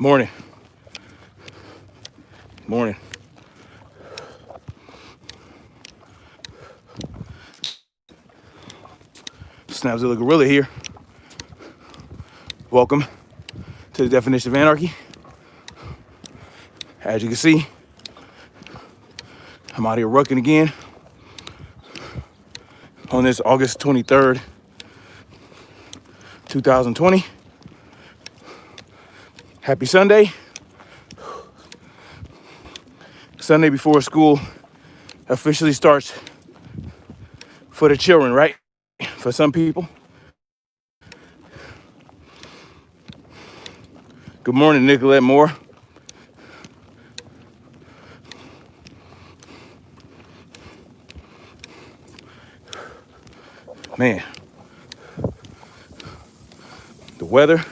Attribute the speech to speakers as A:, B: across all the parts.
A: Morning. Morning. Snapzilla Gorilla here. Welcome to the Definition of Anarchy. As you can see, I'm out here rucking again on this August 23rd, 2020. Happy Sunday. Sunday before school officially starts for the children, right? For some people. Good morning, Nicolette Moore. Man, the weather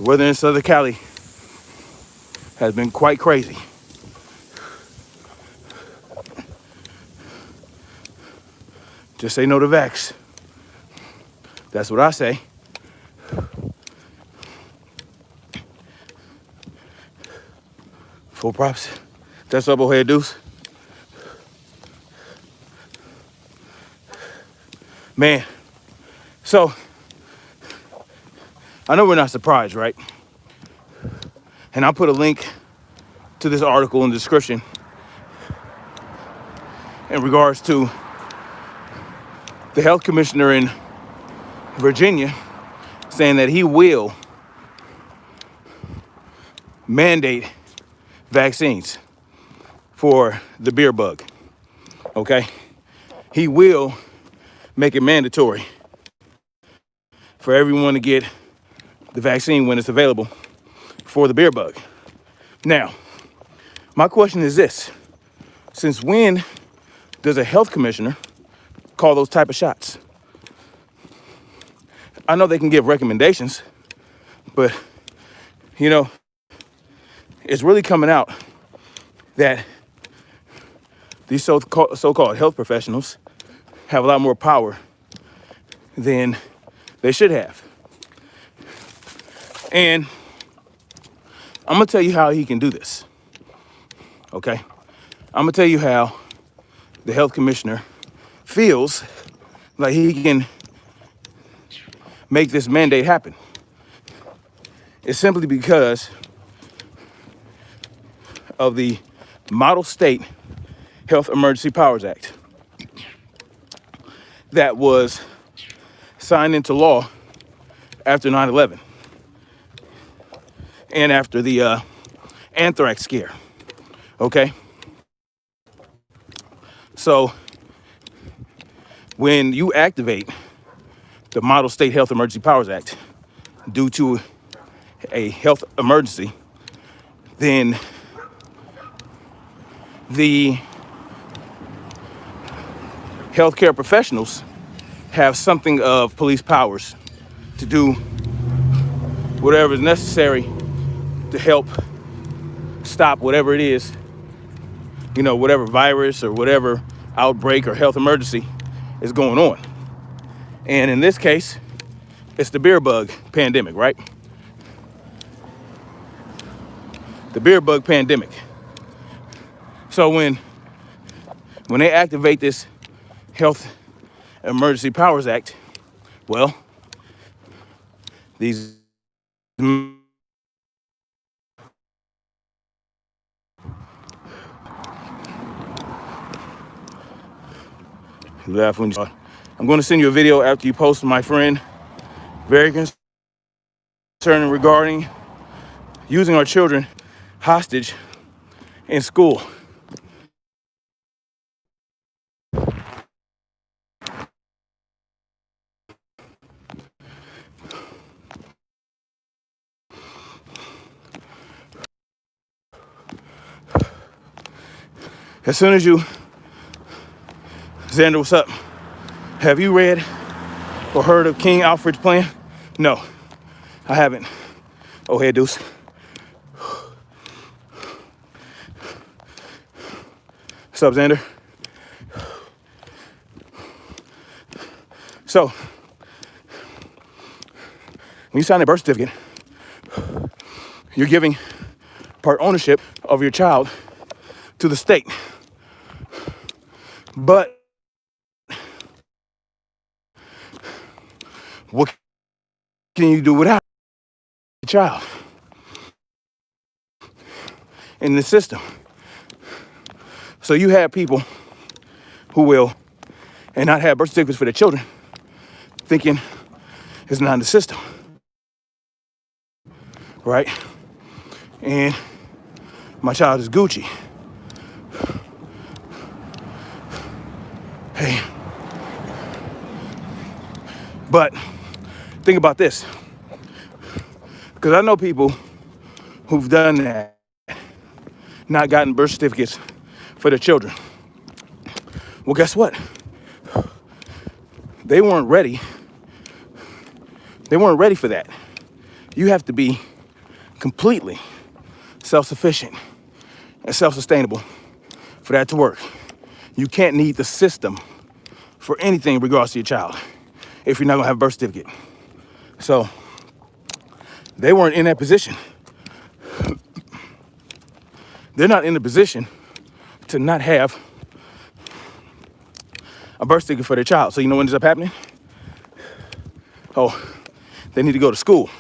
A: in Southern Cali has been quite crazy. Just say no to vax. That's what I say. Full props. That's up, old head deuce. Man, so I know we're not surprised, right? And I'll put a link to this article in the description in regards to the health commissioner in Virginia saying that he will mandate vaccines for the beer bug, okay? He will make it mandatory for everyone to get the vaccine when it's available for the beer bug. Now, my question is this: since when does a health commissioner call those type of shots? I know they can give recommendations, but you know, it's really coming out that these so-called health professionals have a lot more power than they should have. And I'm gonna tell you how he can do this, okay? I'm gonna tell you how the health commissioner feels like he can make this mandate happen. It's simply because of the Model State Health Emergency Powers Act that was signed into law after 9/11 and after the anthrax scare, okay? So when you activate the Model State Health Emergency Powers Act due to a health emergency, then the healthcare professionals have something of police powers to do whatever is necessary to help stop whatever it is, you know, whatever virus or whatever outbreak or health emergency is going on. And in this case, it's the beer bug pandemic, right? The beer bug pandemic. So when they activate this Health Emergency Powers Act, well, these laugh when you. I'm going to send you a video after you post, my friend. Very concerning regarding using our children hostage in school. As soon as you, Xander, what's up? Have you read or heard of King Alfred's plan? No, I haven't. Oh, hey, deuce. What's up, Xander? So, when you sign a birth certificate, You're giving part ownership of your child to the state. But what can you do without the child in the system? So you have people who will and not have birth certificates for their children, thinking it's not in the system, right? And my child is Gucci. Hey, but think about this, because I know people who've done that, not gotten birth certificates for their children. Well, guess what? They weren't ready. They weren't ready for that. You have to be completely self-sufficient and self-sustainable for that to work. You can't need the system for anything in regards to your child if you're not gonna have a birth certificate. So they weren't in that position. They're not in the position to not have a birth certificate for their child. So you know what ends up happening? Oh, they need to go to school.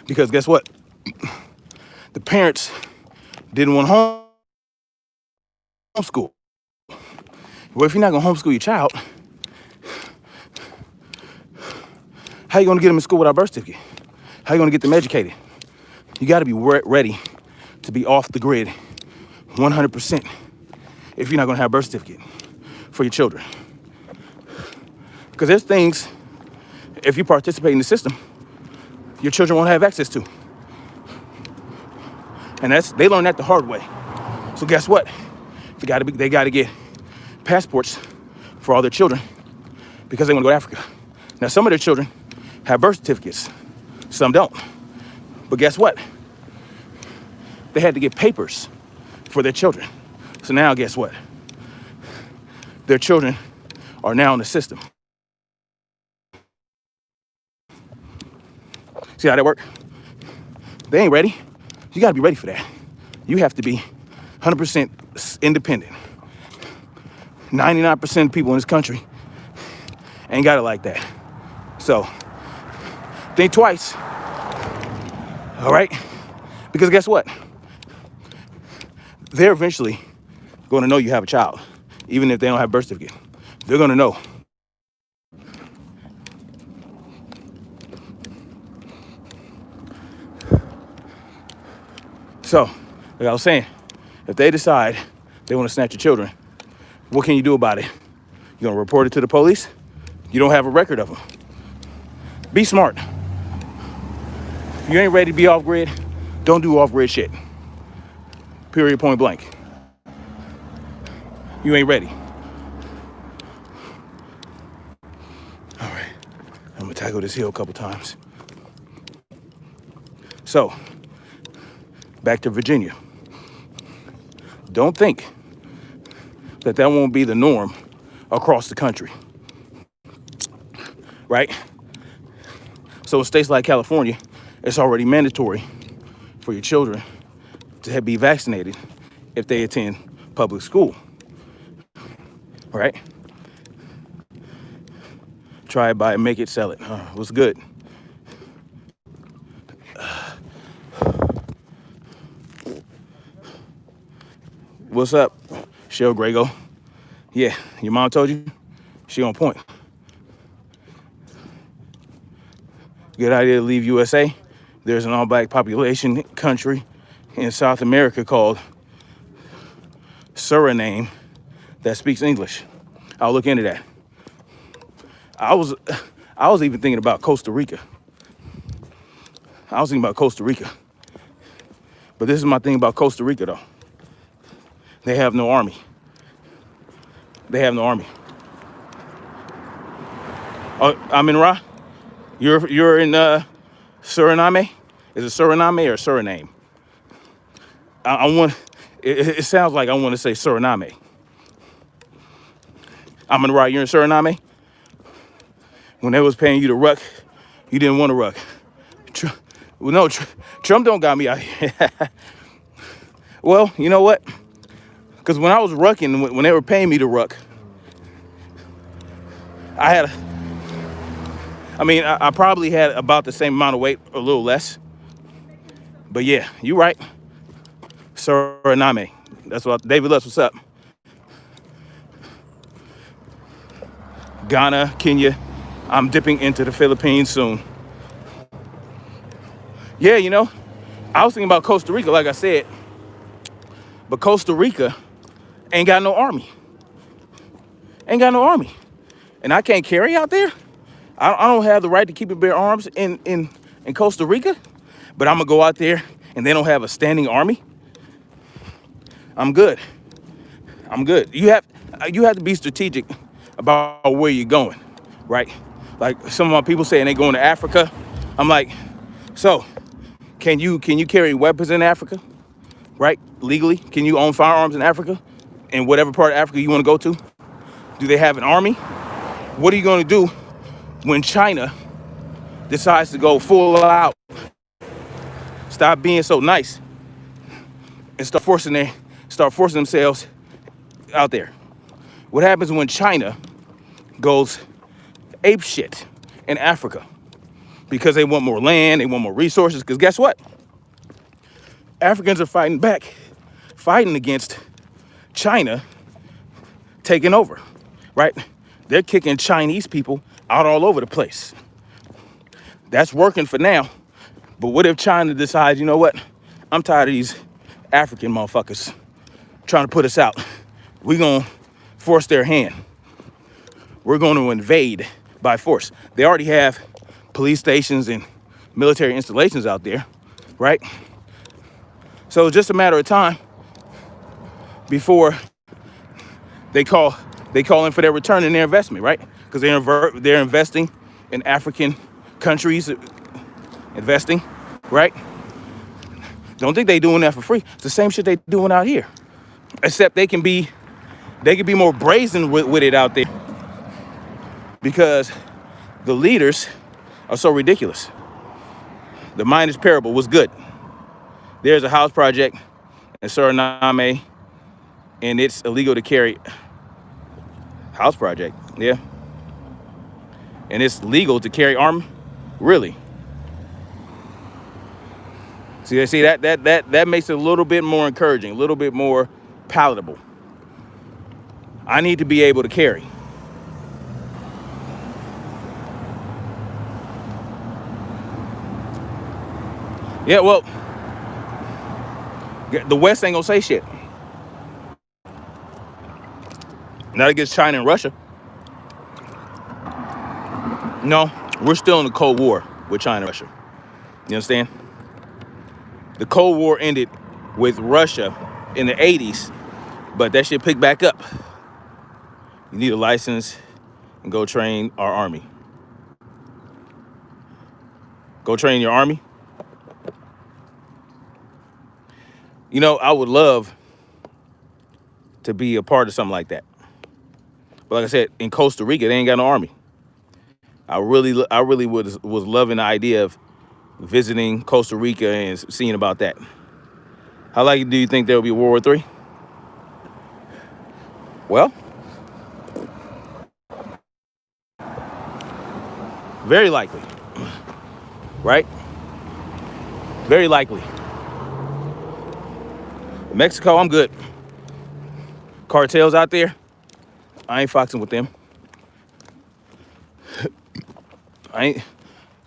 A: Because guess what? The parents didn't want homeschool. Well, if you're not gonna homeschool your child, how you gonna get them in school without a birth certificate? How you gonna get them educated? You gotta be ready to be off the grid 100% if you're not gonna have a birth certificate for your children. Because there's things, if you participate in the system, your children won't have access to. And they learn that the hard way. So guess what? They gotta get passports for all their children because they want to go to Africa. Now, some of their children have birth certificates, some don't. But guess what? They had to get papers for their children. So now, guess what? Their children are now in the system. See how that works? They ain't ready. You got to be ready for that. You have to be 100% independent. 99% of people in this country ain't got it like that. So think twice, all right? Because guess what? They're eventually going to know you have a child, even if they don't have a birth certificate. They're going to know. So, like I was saying, if they decide they want to snatch your children, what can you do about it? You're gonna report it to the police? You don't have a record of them. Be smart. If you ain't ready to be off grid, don't do off grid shit. Period, point blank. You ain't ready. All right, I'm gonna tackle this hill a couple times. So, back to Virginia. Don't think that won't be the norm across the country, right? So in states like California, it's already mandatory for your children to be vaccinated if they attend public school, right? Try it, buy it, make it, sell it. What's good? What's up, Shell Grego? Yeah, your mom told you? She on point. Good idea to leave USA. There's an all-black population country in South America called Suriname that speaks English. I'll look into that. I was even thinking about Costa Rica. But this is my thing about Costa Rica, though. They have no army. Oh, Amin Ra, you're in Suriname? Is it Suriname or Suriname? It sounds like I want to say Suriname. Amin Ra, you're in Suriname? When they was paying you to ruck, you didn't want to ruck. Well, no, Trump don't got me out here. Well, you know what? Because when I was rucking, when they were paying me to ruck, I probably had about the same amount of weight, a little less. But yeah, you're right. Suriname. That's what, David Lutz, what's up? Ghana, Kenya. I'm dipping into the Philippines soon. Yeah, you know, I was thinking about Costa Rica, like I said, but Costa Rica ain't got no army. Ain't got no army. And I can't carry out there. I don't have the right to keep and bear arms in Costa Rica, but I'm gonna go out there and they don't have a standing army. I'm good. I'm good. You have to be strategic about where you're going, right? Like some of my people saying they going to Africa. I'm like, so can you carry weapons in Africa, right? Legally, can you own firearms in Africa, in whatever part of Africa you want to go to? Do they have an army? What are you going to do when China decides to go full out, stop being so nice, and start forcing themselves out there? What happens when China goes ape shit in Africa because they want more land, they want more resources? Because guess what? Africans are fighting back, fighting against China taking over, right? They're kicking Chinese people out all over the place. That's working for now. But what if China decides, you know what? I'm tired of these African motherfuckers trying to put us out. We're going to force their hand. We're going to invade by force. They already have police stations and military installations out there, right? So it's just a matter of time before they call in for their return in their investment, right? Because they're investing in African countries, investing, right? Don't think they doing that for free. It's the same shit they doing out here, except they can be more brazen with it out there because the leaders are so ridiculous. The Miners Parable was good. There's a house project in Suriname, and it's illegal to carry. House project, yeah. And it's legal to carry arms, really. See that makes it a little bit more encouraging, a little bit more palatable. I need to be able to carry. Yeah, well, the West ain't gonna say shit. Not against China and Russia. No, we're still in the Cold War with China and Russia. You understand? The Cold War ended with Russia in the 80s, but that shit picked back up. You need a license and go train our army. Go train your army. You know, I would love to be a part of something like that. But like I said, in Costa Rica, they ain't got no army. I really was loving the idea of visiting Costa Rica and seeing about that. How likely do you think there will be World War III? Well, very likely, right? Very likely. Mexico, I'm good. Cartels out there, I ain't foxing with them.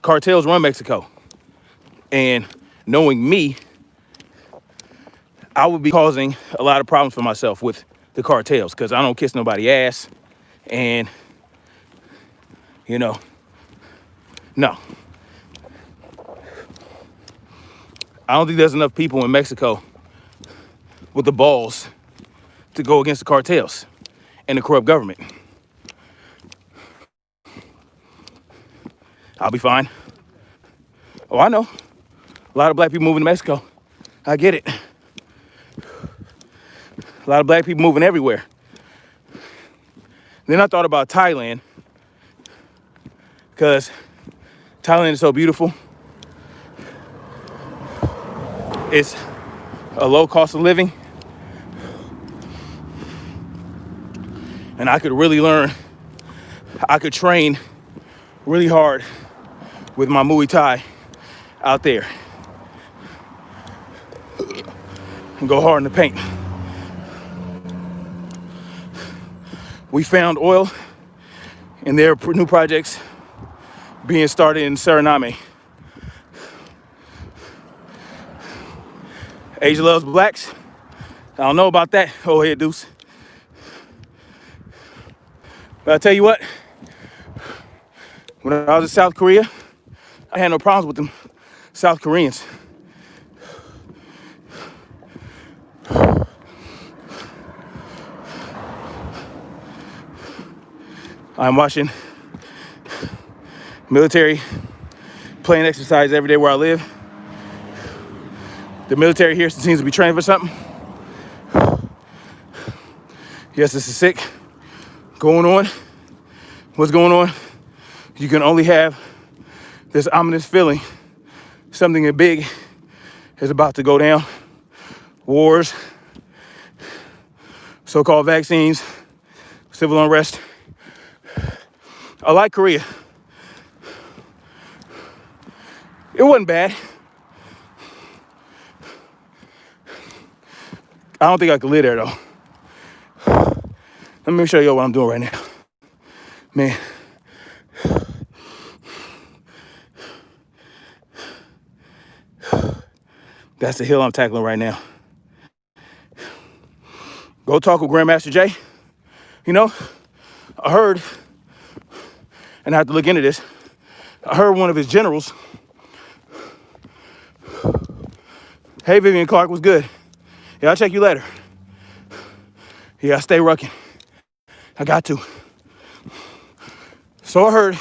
A: Cartels run Mexico. And knowing me, I would be causing a lot of problems for myself with the cartels because I don't kiss nobody's ass. And, you know, no. I don't think there's enough people in Mexico with the balls to go against the cartels and the corrupt government. I'll be fine. Oh, I know. A lot of black people moving to Mexico. I get it. A lot of black people moving everywhere. Then I thought about Thailand because Thailand is so beautiful. It's a low cost of living, and I could really learn. I could train really hard with my Muay Thai out there and go hard in the paint. We found oil, and there are new projects being started in Suriname. Asia loves blacks. I don't know about that. Oh, here, Deuce. But I'll tell you what, when I was in South Korea, I had no problems with them South Koreans. I'm watching military playing exercise every day where I live. The military here seems to be training for something. Yes, this is sick. Going on. What's going on? You can only have this ominous feeling. Something big is about to go down. Wars, so-called vaccines, civil unrest. I like Korea. It wasn't bad. I don't think I could live there though. Let me show you what I'm doing right now. Man. That's the hill I'm tackling right now. Go talk with Grandmaster Jay. You know, I heard, and I have to look into this, I heard one of his generals, hey, Vivian Clark, was good? Yeah, I'll check you later. Yeah, I stay rucking. I got to. So I heard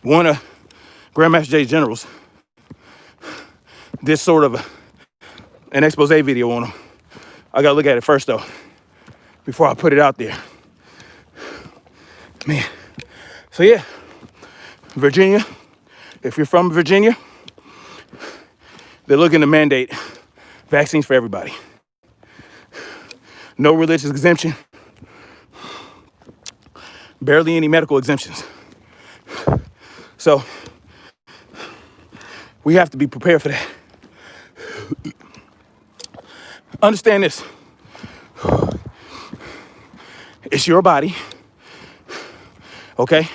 A: one of Grandmaster Jay's generals did sort of an expose video on him. I gotta look at it first though, before I put it out there. Man, so yeah, Virginia, if you're from Virginia, they're looking to mandate vaccines for everybody. No religious exemption, barely any medical exemptions. So we have to be prepared for that. Understand this. It's your body, okay?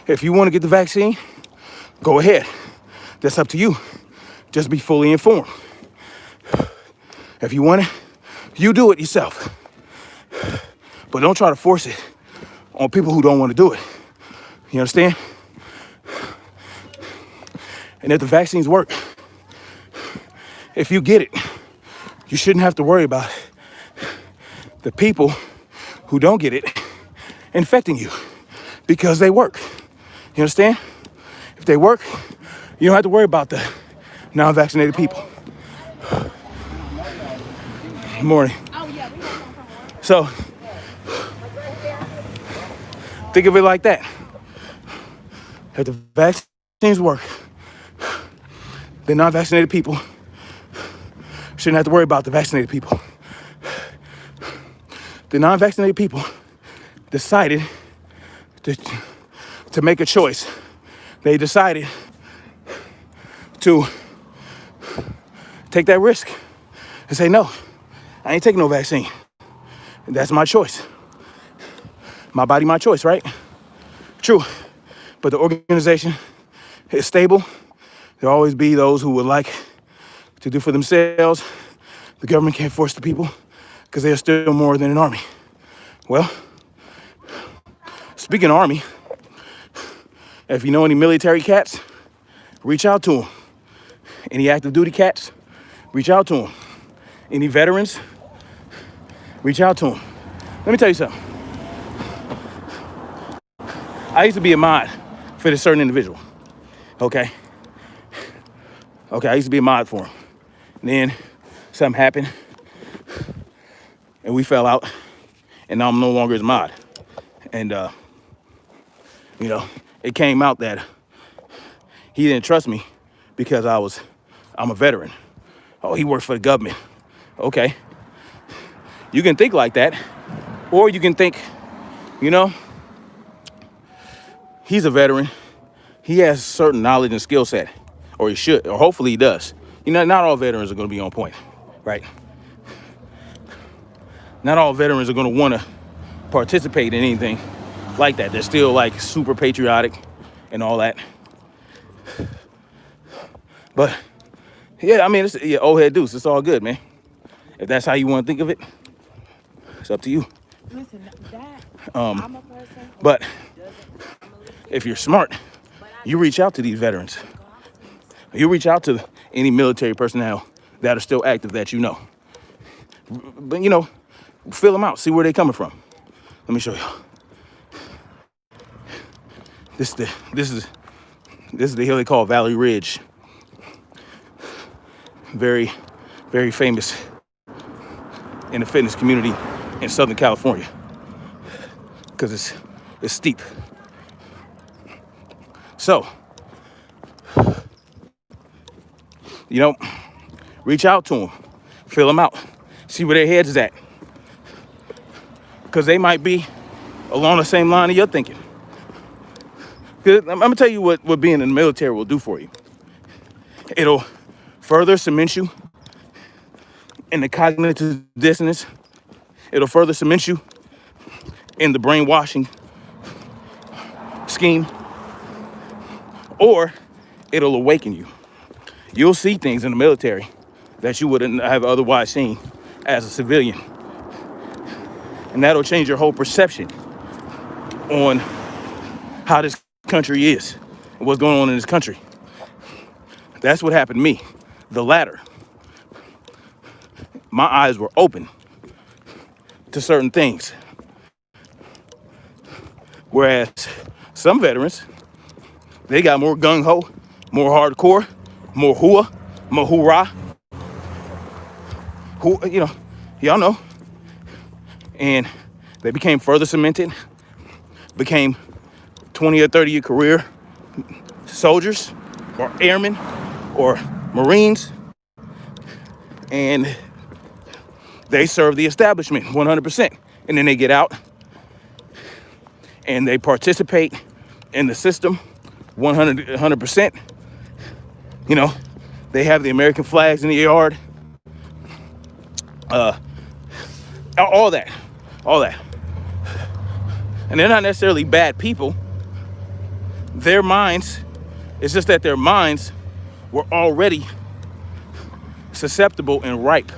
A: If you want to get the vaccine, go ahead. That's up to you. Just be fully informed. If you want it, you do it yourself. But don't try to force it on people who don't want to do it. You understand? And if the vaccines work, if you get it, you shouldn't have to worry about the people who don't get it infecting you because they work. You understand? If they work, you don't have to worry about the non-vaccinated people. Good morning. So, think of it like that. If the vaccines work, the non-vaccinated people shouldn't have to worry about the vaccinated people. The non-vaccinated people decided to make a choice. They decided to take that risk and say, no, I ain't taking no vaccine. And that's my choice. My body, my choice, right? True. But the organization is stable. There'll always be those who would like to do for themselves. The government can't force the people because they are still more than an army. Well, speaking of army, if you know any military cats, reach out to them. Any active duty cats, reach out to them. Any veterans, reach out to them. Let me tell you something. I used to be a mod for this certain individual, okay? I used to be a mod for him. And then something happened, and we fell out, and now I'm no longer his mod. And, it came out that he didn't trust me because I'm a veteran. Oh, he works for the government. Okay. You can think like that. Or you can think, you know, he's a veteran. He has certain knowledge and skill set. Or he should, or hopefully he does. You know, not all veterans are going to be on point, right? Not all veterans are going to want to participate in anything like that. They're still like super patriotic and all that. But yeah, I mean, it's old head deuce. It's all good, man. If that's how you want to think of it, it's up to you.
B: Listen, I'm a person.
A: But if you're smart, you reach out to these veterans. You reach out to any military personnel that are still active that you know. But, you know, fill them out. See where they're coming from. Let me show you. This is the hill they call Valley Ridge. Very, very famous in the fitness community in Southern California because it's steep. So, you know, reach out to them, fill them out, see where their heads is at, because they might be along the same line of your thinking. I'm gonna tell you what being in the military will do for you. It'll further cement you in the cognitive dissonance. It'll further cement you in the brainwashing scheme, or it'll awaken you. You'll see things in the military that you wouldn't have otherwise seen as a civilian. And that'll change your whole perception on how this country is and what's going on in this country. That's what happened to me. The latter. My eyes were open to certain things. Whereas some veterans, they got more gung-ho, more hardcore, more hua, more hoorah. You know, y'all know. And they became further cemented, became 20 or 30 year career soldiers or airmen or Marines. And they serve the establishment 100%. And then they get out and they participate in the system 100%. You know, they have the American flags in the yard. All that. And they're not necessarily bad people. Their minds, it's just that their minds were already susceptible and ripe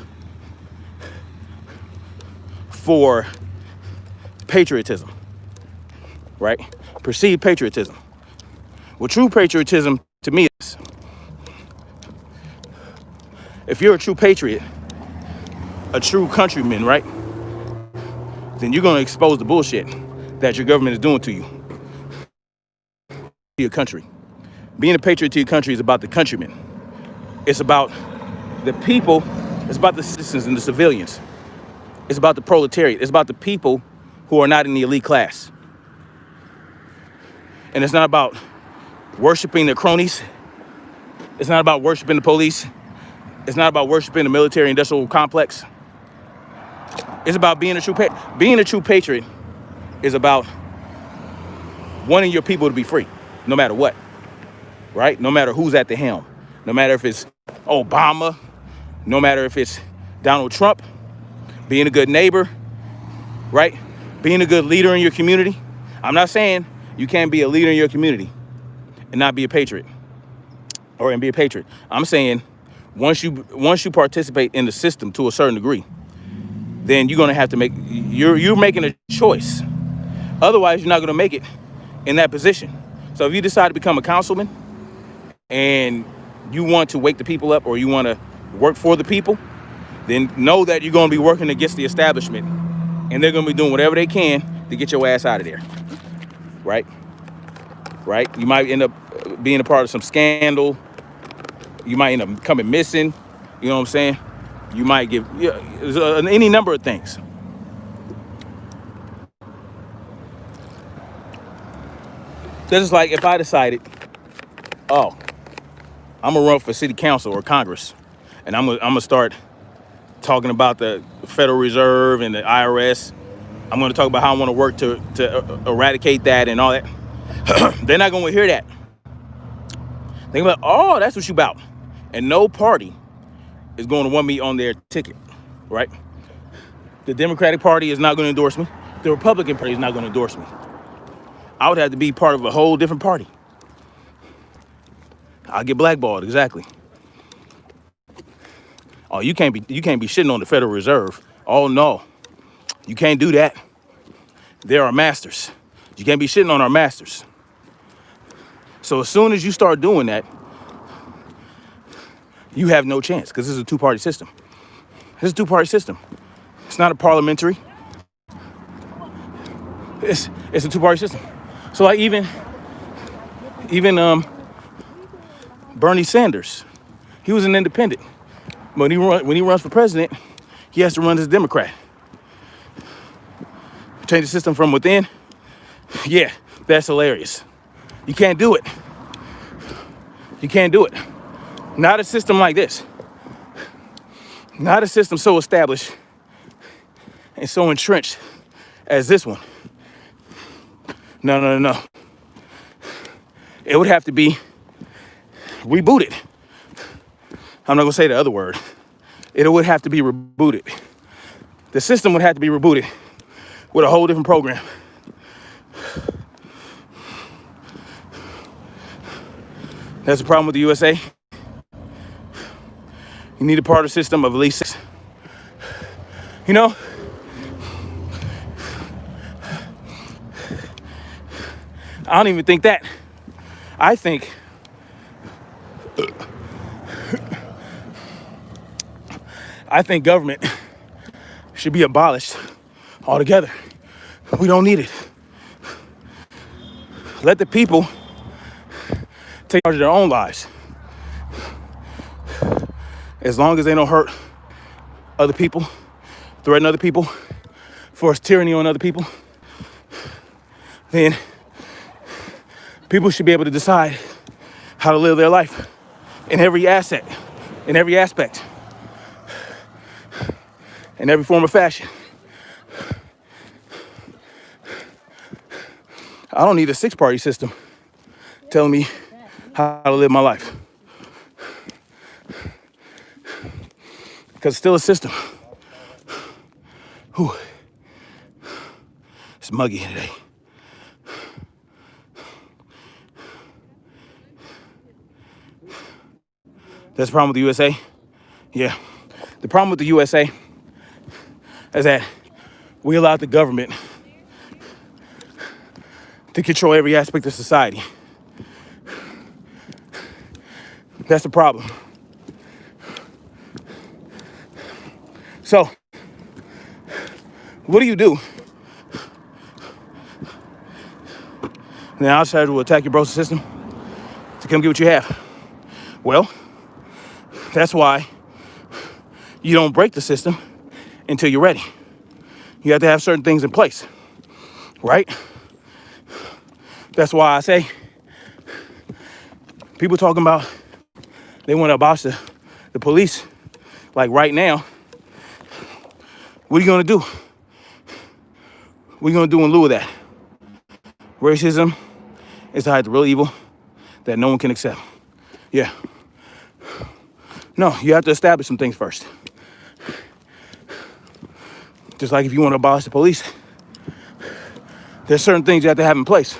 A: for patriotism, right? Perceived patriotism. Well, true patriotism to me is, if you're a true patriot, a true countryman, right? Then you're gonna expose the bullshit that your government is doing to you, your country. Being a patriot to your country is about the countrymen. It's about the people. It's about the citizens and the civilians. It's about the proletariat. It's about the people who are not in the elite class. And it's not about worshiping the cronies. It's not about worshiping the police. It's not about worshiping the military industrial complex. It's about being a true patriot. Being a true patriot is about wanting your people to be free, no matter what, right? No matter who's at the helm. No matter if it's Obama, no matter if it's Donald Trump, being a good neighbor, right? Being a good leader in your community. I'm not saying you can't be a leader in your community and not be a patriot and be a patriot. I'm saying once you participate in the system to a certain degree, then you're gonna have to you're making a choice. Otherwise, you're not gonna make it in that position. So if you decide to become a councilman and you want to wake the people up or you want to work for the people, then know that you're gonna be working against the establishment and they're gonna be doing whatever they can to get your ass out of there, right? Right? You might end up being a part of some scandal. You might end up coming missing. You know what I'm saying? You might give any number of things. This is like if I decided, oh, I'm gonna run for city council or Congress, and I'm gonna start talking about the Federal Reserve and the IRS. I'm gonna talk about how I want to work to eradicate that and all that. They're not gonna hear that. Think about, oh, that's what you about. And no party is going to want me on their ticket, right? The Democratic Party is not going to endorse me. The Republican Party is not going to endorse me. I would have to be part of a whole different party. I'll get blackballed, exactly. Oh, you can't be shitting on the Federal Reserve. Oh no, you can't do that. They're our masters. You can't be shitting on our masters. So as soon as you start doing that, you have no chance, because this is a two-party system. This is a two-party system. It's not a parliamentary. It's a two-party system. So like even Bernie Sanders, he was an independent. When he runs for president, he has to run as a Democrat. Change the system from within. Yeah, that's hilarious. You can't do it. You can't do it. Not a system like this. Not a system so established and so entrenched as this one. No. It would have to be rebooted. I'm not gonna say the other word. It would have to be rebooted. The system would have to be rebooted with a whole different program. That's the problem with the USA. You need a party system of at least 6. You know, I don't even think that. I think government should be abolished altogether. We don't need it. Let the people take charge of their own lives. As long as they don't hurt other people, threaten other people, force tyranny on other people, then people should be able to decide how to live their life in every aspect, in every form of fashion. I don't need a 6-party system telling me how to live my life. Because it's still a system. Whew. It's muggy today. That's the problem with the USA? Yeah. The problem with the USA is that we allowed the government to control every aspect of society. That's the problem. So, what do you do? The outsider will attack your broken system to come get what you have. Well, that's why you don't break the system until you're ready. You have to have certain things in place, right? That's why I say people talking about they want to abolish the police, like right now. What are you going to do? What are you going to do in lieu of that? Racism is to hide the real evil that no one can accept. Yeah. No, you have to establish some things first. Just like if you want to abolish the police, there's certain things you have to have in place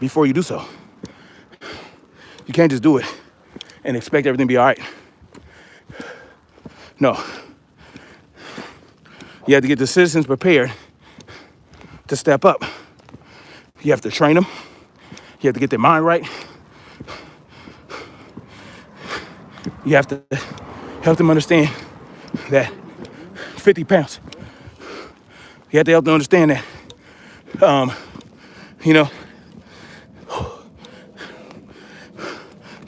A: before you do so. You can't just do it and expect everything to be all right. No. You have to get the citizens prepared to step up. You have to train them. You have to get their mind right. You have to help them understand that 50 pounds. You have to help them understand that,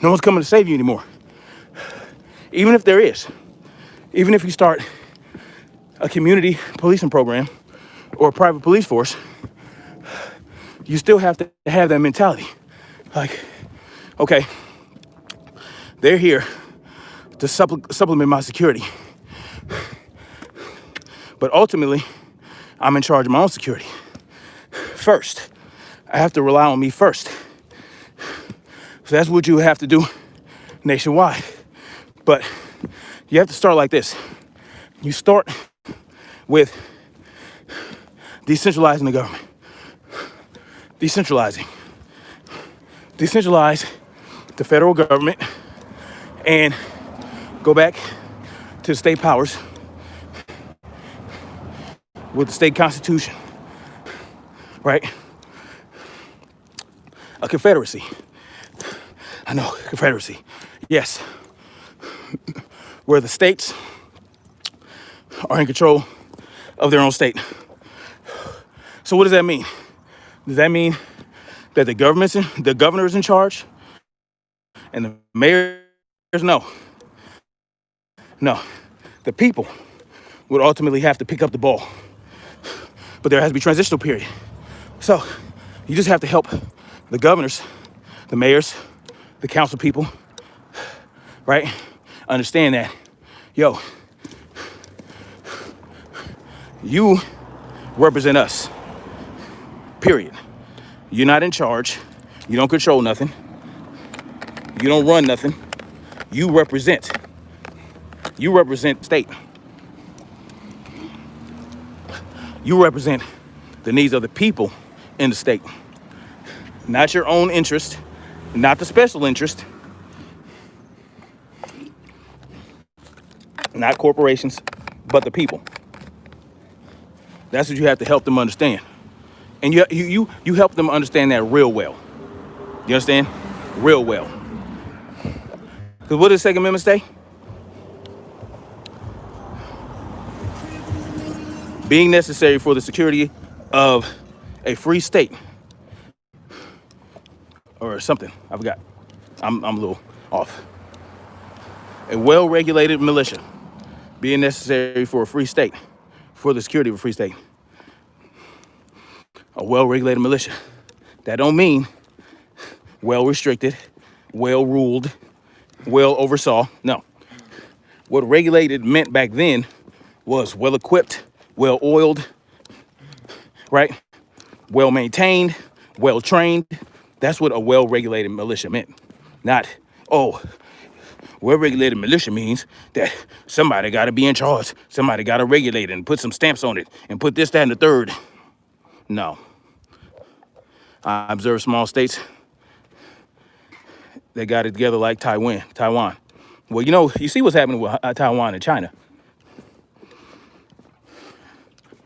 A: no one's coming to save you anymore. Even if there is. Even if you start a community policing program or a private police force, you still have to have that mentality. Like, okay, they're here to supplement my security. But ultimately, I'm in charge of my own security. First, I have to rely on me first. So that's what you have to do nationwide. But you have to start like this. You start with decentralizing the government. Decentralize the federal government and go back to the state powers with the state constitution, right? A confederacy. I know, confederacy. Yes. Where the states are in control of their own state. So what does that mean? Does that mean that the governor is in charge and the mayors? No. No. The people would ultimately have to pick up the ball. But there has to be a transitional period. So you just have to help the governors, the mayors, the council people, right? Understand that, yo, you represent us, period. You're not in charge. You don't control nothing. You don't run nothing. You represent the state. You represent the needs of the people in the state. Not your own interest, not the special interest, not corporations, but the people. That's what you have to help them understand. And you help them understand that real well. You understand? Real well. Because what does the Second Amendment say? Being necessary for the security of a free state. Or something. I forgot. I'm a little off. A well-regulated militia. Being necessary for a free state. For the security of a free state. A well-regulated militia. That don't mean well-restricted, well-ruled, well-oversaw. No. What regulated meant back then was well-equipped, well-oiled, right? Well-maintained, well-trained. That's what a well-regulated militia meant. Not, oh, well-regulated militia means that somebody got to be in charge. Somebody got to regulate it and put some stamps on it and put this, that, and the third. No. I observe small states that got it together like Taiwan. Well, you see what's happening with Taiwan and China.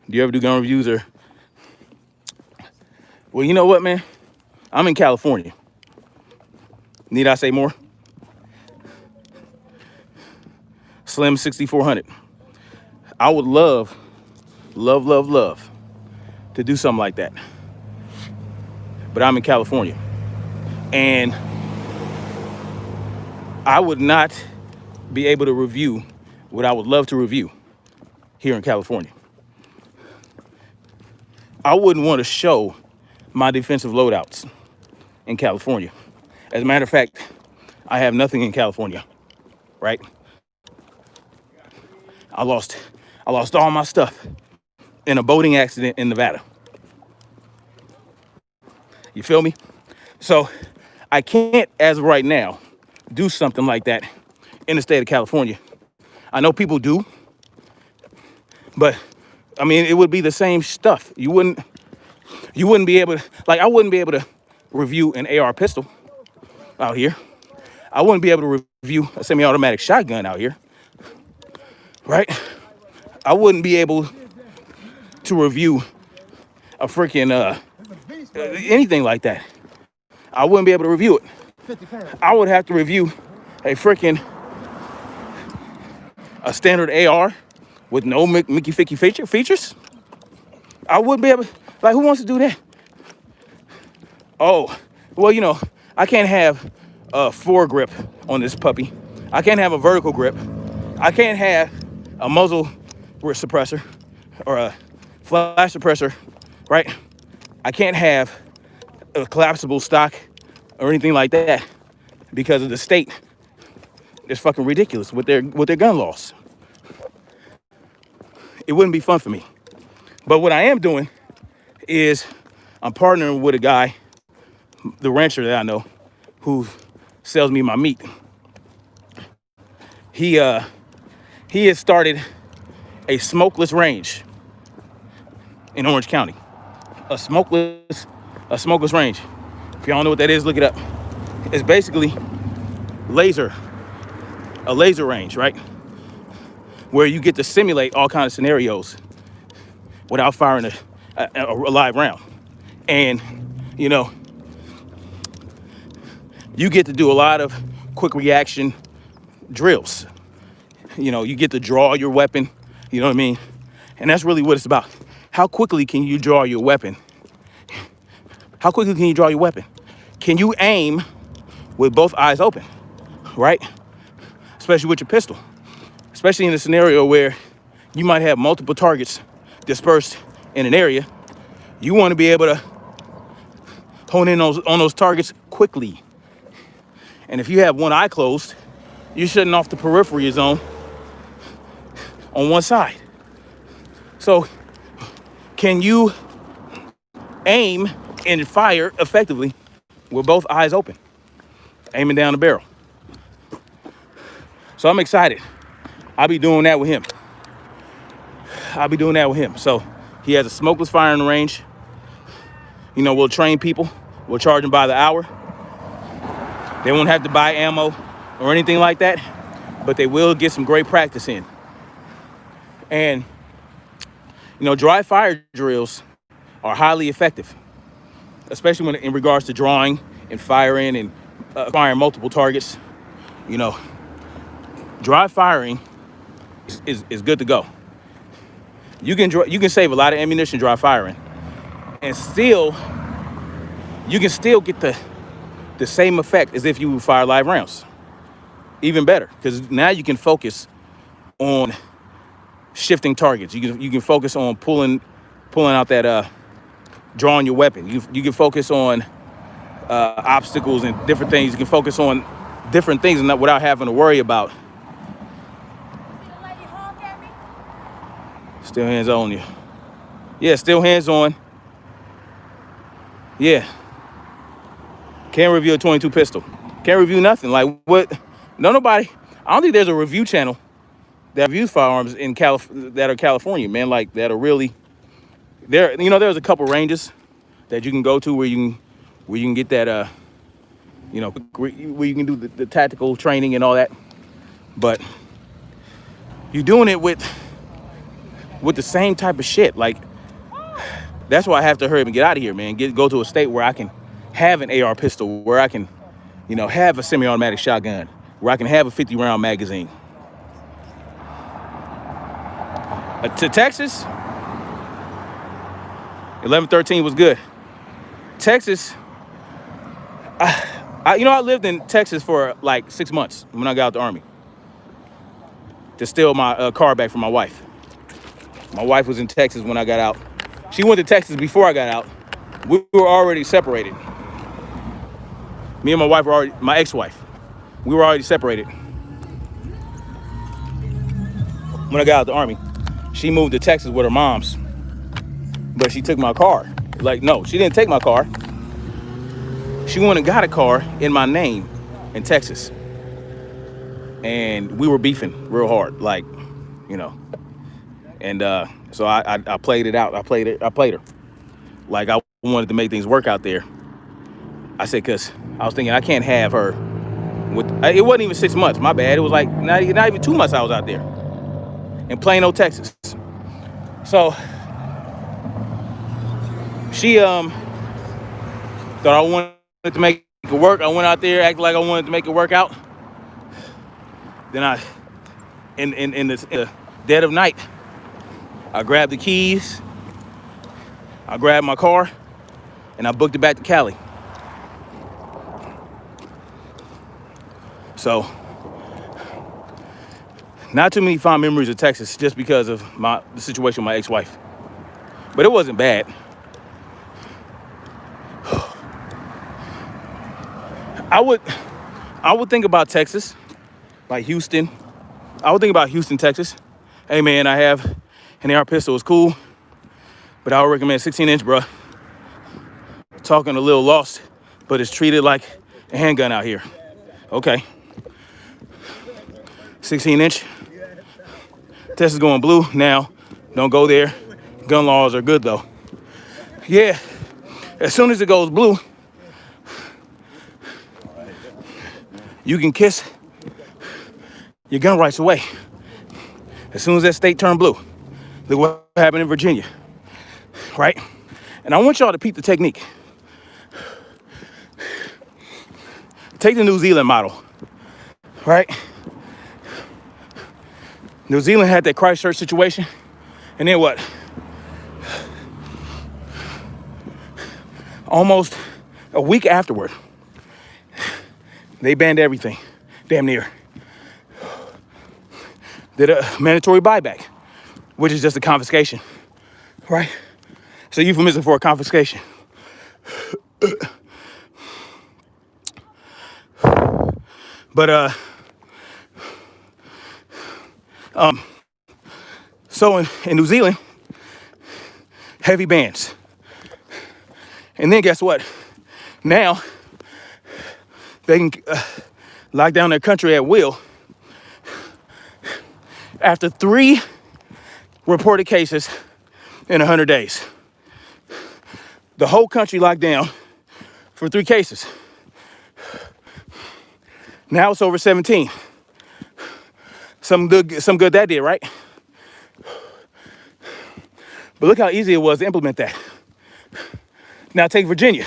A: Do you ever do gun reviews or? Well, you know what, man? I'm in California. Need I say more? Slim 6400. I would love to do something like that. But I'm in California. And I would not be able to review what I would love to review here in California. I wouldn't want to show my defensive loadouts in California. As a matter of fact, I have nothing in California, right? I lost all my stuff in a boating accident in Nevada. You feel me? So I can't, as of right now, do something like that in the state of California. I know people do, but I mean, it would be the same stuff. You wouldn't be able to, like, I wouldn't be able to review an AR pistol out here. I wouldn't be able to review a semi-automatic shotgun out here, right? I wouldn't be able to review a freaking, anything like that. I wouldn't be able to review it. I would have to review a standard AR with no Mickey Ficky features. I wouldn't be able, like, who wants to do that? Oh, well, I can't have a foregrip on this puppy. I can't have a vertical grip. I can't have a muzzle suppressor or a flash suppressor, right? I can't have a collapsible stock or anything like that because of the state It's fucking ridiculous with their gun laws. It wouldn't be fun for me. But what I am doing is I'm partnering with a guy, the rancher that I know, who sells me my meat. He has started a smokeless range in Orange County. A smokeless range. If y'all know what that is, look it up. It's basically a laser range, right? Where you get to simulate all kinds of scenarios without firing a live round. And, you know, you get to do a lot of quick reaction drills. You know, you get to draw your weapon, you know what I mean? And that's really what it's about. How quickly can you draw your weapon? How quickly can you draw your weapon? Can you aim with both eyes open, right? Especially with your pistol. Especially in a scenario where you might have multiple targets dispersed in an area. You want to be able to hone in on those targets quickly. And if you have one eye closed, you're shutting off the periphery zone on one side. So can you aim and fire effectively with both eyes open, aiming down the barrel? So I'm excited. I'll be doing that with him. So he has a smokeless firing range. You know, we'll train people. We'll charge them by the hour. They won't have to buy ammo or anything like that, but they will get some great practice in. And, you know, dry fire drills are highly effective, especially when in regards to drawing and firing and firing multiple targets. You know, dry firing is good to go. You can save a lot of ammunition dry firing, and still you can still get the same effect as if you would fire live rounds. Even better, because now you can focus on shifting targets. You can focus on pulling out that drawing your weapon. You can focus on obstacles and different things. You can focus on different things and without having to worry about. Still hands on you. Yeah, still hands on. Yeah. Can't review a 22 pistol. Can't review nothing. Like what? Nobody. I don't think there's a review channel that reviews firearms in that are California, man. Like that are really there. You know, there's a couple ranges that you can go to where you can get that you know, where you can do the tactical training and all that. But you're doing it with the same type of shit. Like, that's why I have to hurry up and get out of here, man. Go to a state where I can have an AR pistol, where I can, you know, have a semi-automatic shotgun, where I can have a 50-round magazine. To Texas, 11-13 was good. Texas, I lived in Texas for like 6 months when I got out the Army to steal my car back from my wife. My wife was in Texas when I got out. She went to Texas before I got out. We were already separated. Me and my wife my ex-wife, we were already separated. When I got out the Army, she moved to Texas with her mom's, but she took my car. Like, no, she didn't take my car. She went and got a car in my name in Texas. And we were beefing real hard, like, you know. And so I played it out. I played her. Like, I wanted to make things work out there. I said, because I was thinking I can't have her with, it wasn't even 6 months, my bad. It was like not even 2 months I was out there in Plano, Texas. So she thought I wanted to make it work. I went out there, acted like I wanted to make it work out. Then in the dead of night, I grabbed the keys, I grabbed my car, and I booked it back to Cali. So, not too many fond memories of Texas just because of the situation with my ex-wife. But it wasn't bad. I would think about Texas like Houston. I would think about Houston, Texas. Hey man, I have an AR pistol. It's cool, but I would recommend 16-inch, bro. Talking a little lost, but it's treated like a handgun out here. Okay. 16-inch. Test is going blue now. Don't go there. Gun laws are good though. Yeah. As soon as it goes blue, you can kiss your gun rights away. As soon as that state turned blue. Look what happened in Virginia, right? And I want y'all to peep the technique. Take the New Zealand model, right? New Zealand had that Christchurch situation, and then what? Almost a week afterward, they banned everything, damn near. Did a mandatory buyback, which is just a confiscation, right? It's a euphemism for a confiscation. But so in New Zealand, heavy bans. And then guess what? Now they can lock down their country at will. After 3 reported cases in 100 days. The whole country locked down for 3 cases. Now it's over 17. Some good that did, right? But look how easy it was to implement that. Now take Virginia.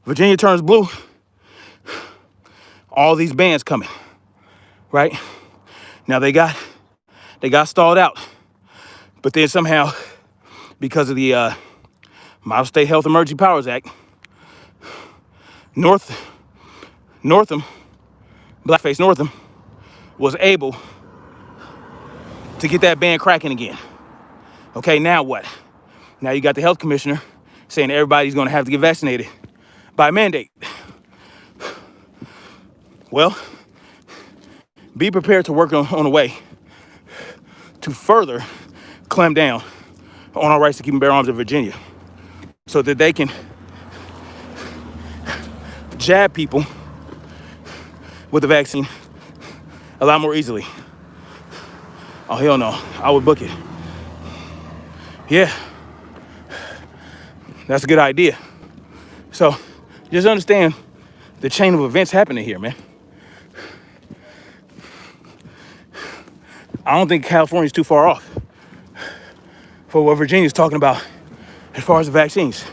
A: Virginia turns blue. All these bans coming, right? Now they got stalled out, but then somehow, because of the Model State Health Emergency Powers Act, Northam, Blackface Northam, was able to get that ban cracking again. Okay, now what? Now you got the health commissioner saying everybody's gonna have to get vaccinated by mandate. Well, be prepared to work on a way to further clamp down on our rights to keep and bear arms in Virginia so that they can jab people with the vaccine a lot more easily. Oh, hell no. I would book it. Yeah. That's a good idea. So just understand the chain of events happening here, man. I don't think California's too far off for what Virginia's talking about as far as the vaccines.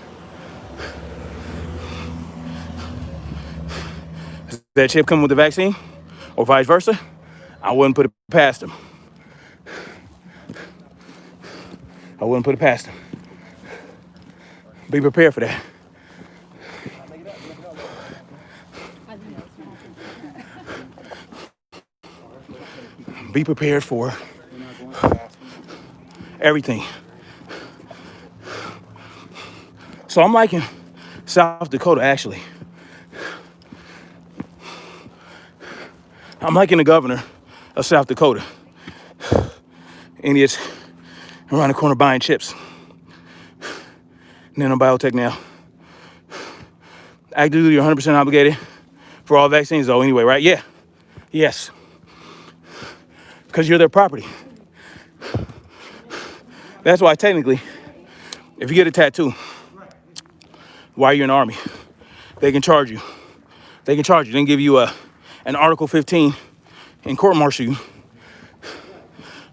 A: Is that chip coming with the vaccine or vice versa? I wouldn't put it past them. I wouldn't put it past them. Be prepared for that. Be prepared for everything. So I'm liking South Dakota, actually. I'm liking the governor of South Dakota. Idiots around the corner buying chips. Nanobiotech now. Active duty, 100% obligated for all vaccines, though, anyway, right? Yeah. Yes. Because you're their property. That's why, technically, if you get a tattoo while you're in the Army, they can charge you. They can charge you. They can give you an Article 15 and court-martial you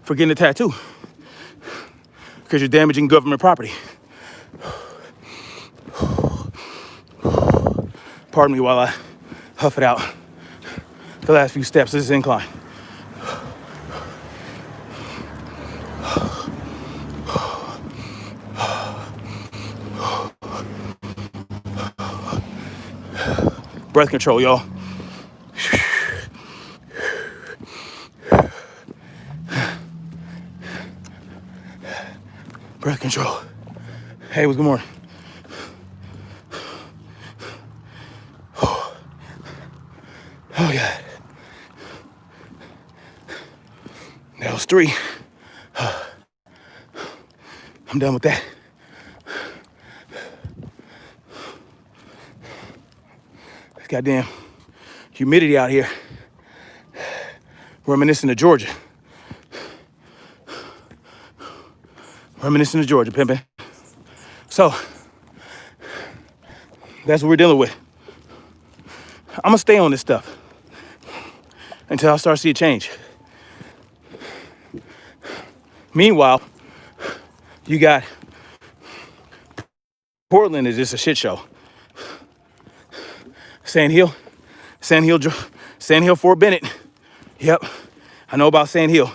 A: for getting a tattoo because you're damaging government property. Pardon me while I huff it out the last few steps. This is incline. Breath control, y'all. Breath control. Hey, what's good morning? 3. I'm done with that. Goddamn humidity out here. Reminiscent of Georgia. Pimpin'. So, that's what we're dealing with. I'm gonna stay on this stuff until I start to see a change. Meanwhile, you got Portland is just a shit show. Sand Hill, Fort Bennett. Yep, I know about Sand Hill.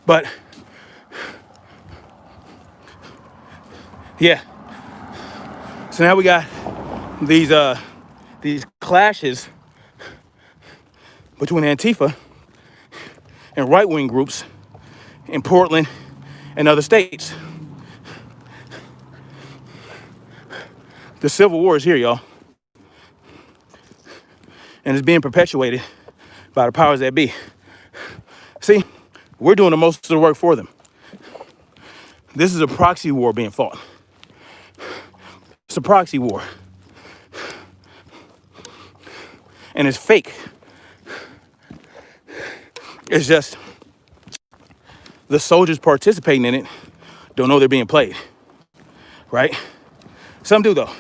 A: But, yeah. So now we got these clashes between Antifa and right-wing groups in Portland and other states. The Civil War is here, y'all. And it's being perpetuated by the powers that be. See, we're doing the most of the work for them. This is a proxy war being fought. It's a proxy war. And it's fake. It's just the soldiers participating in it don't know they're being played, right? Some do, though.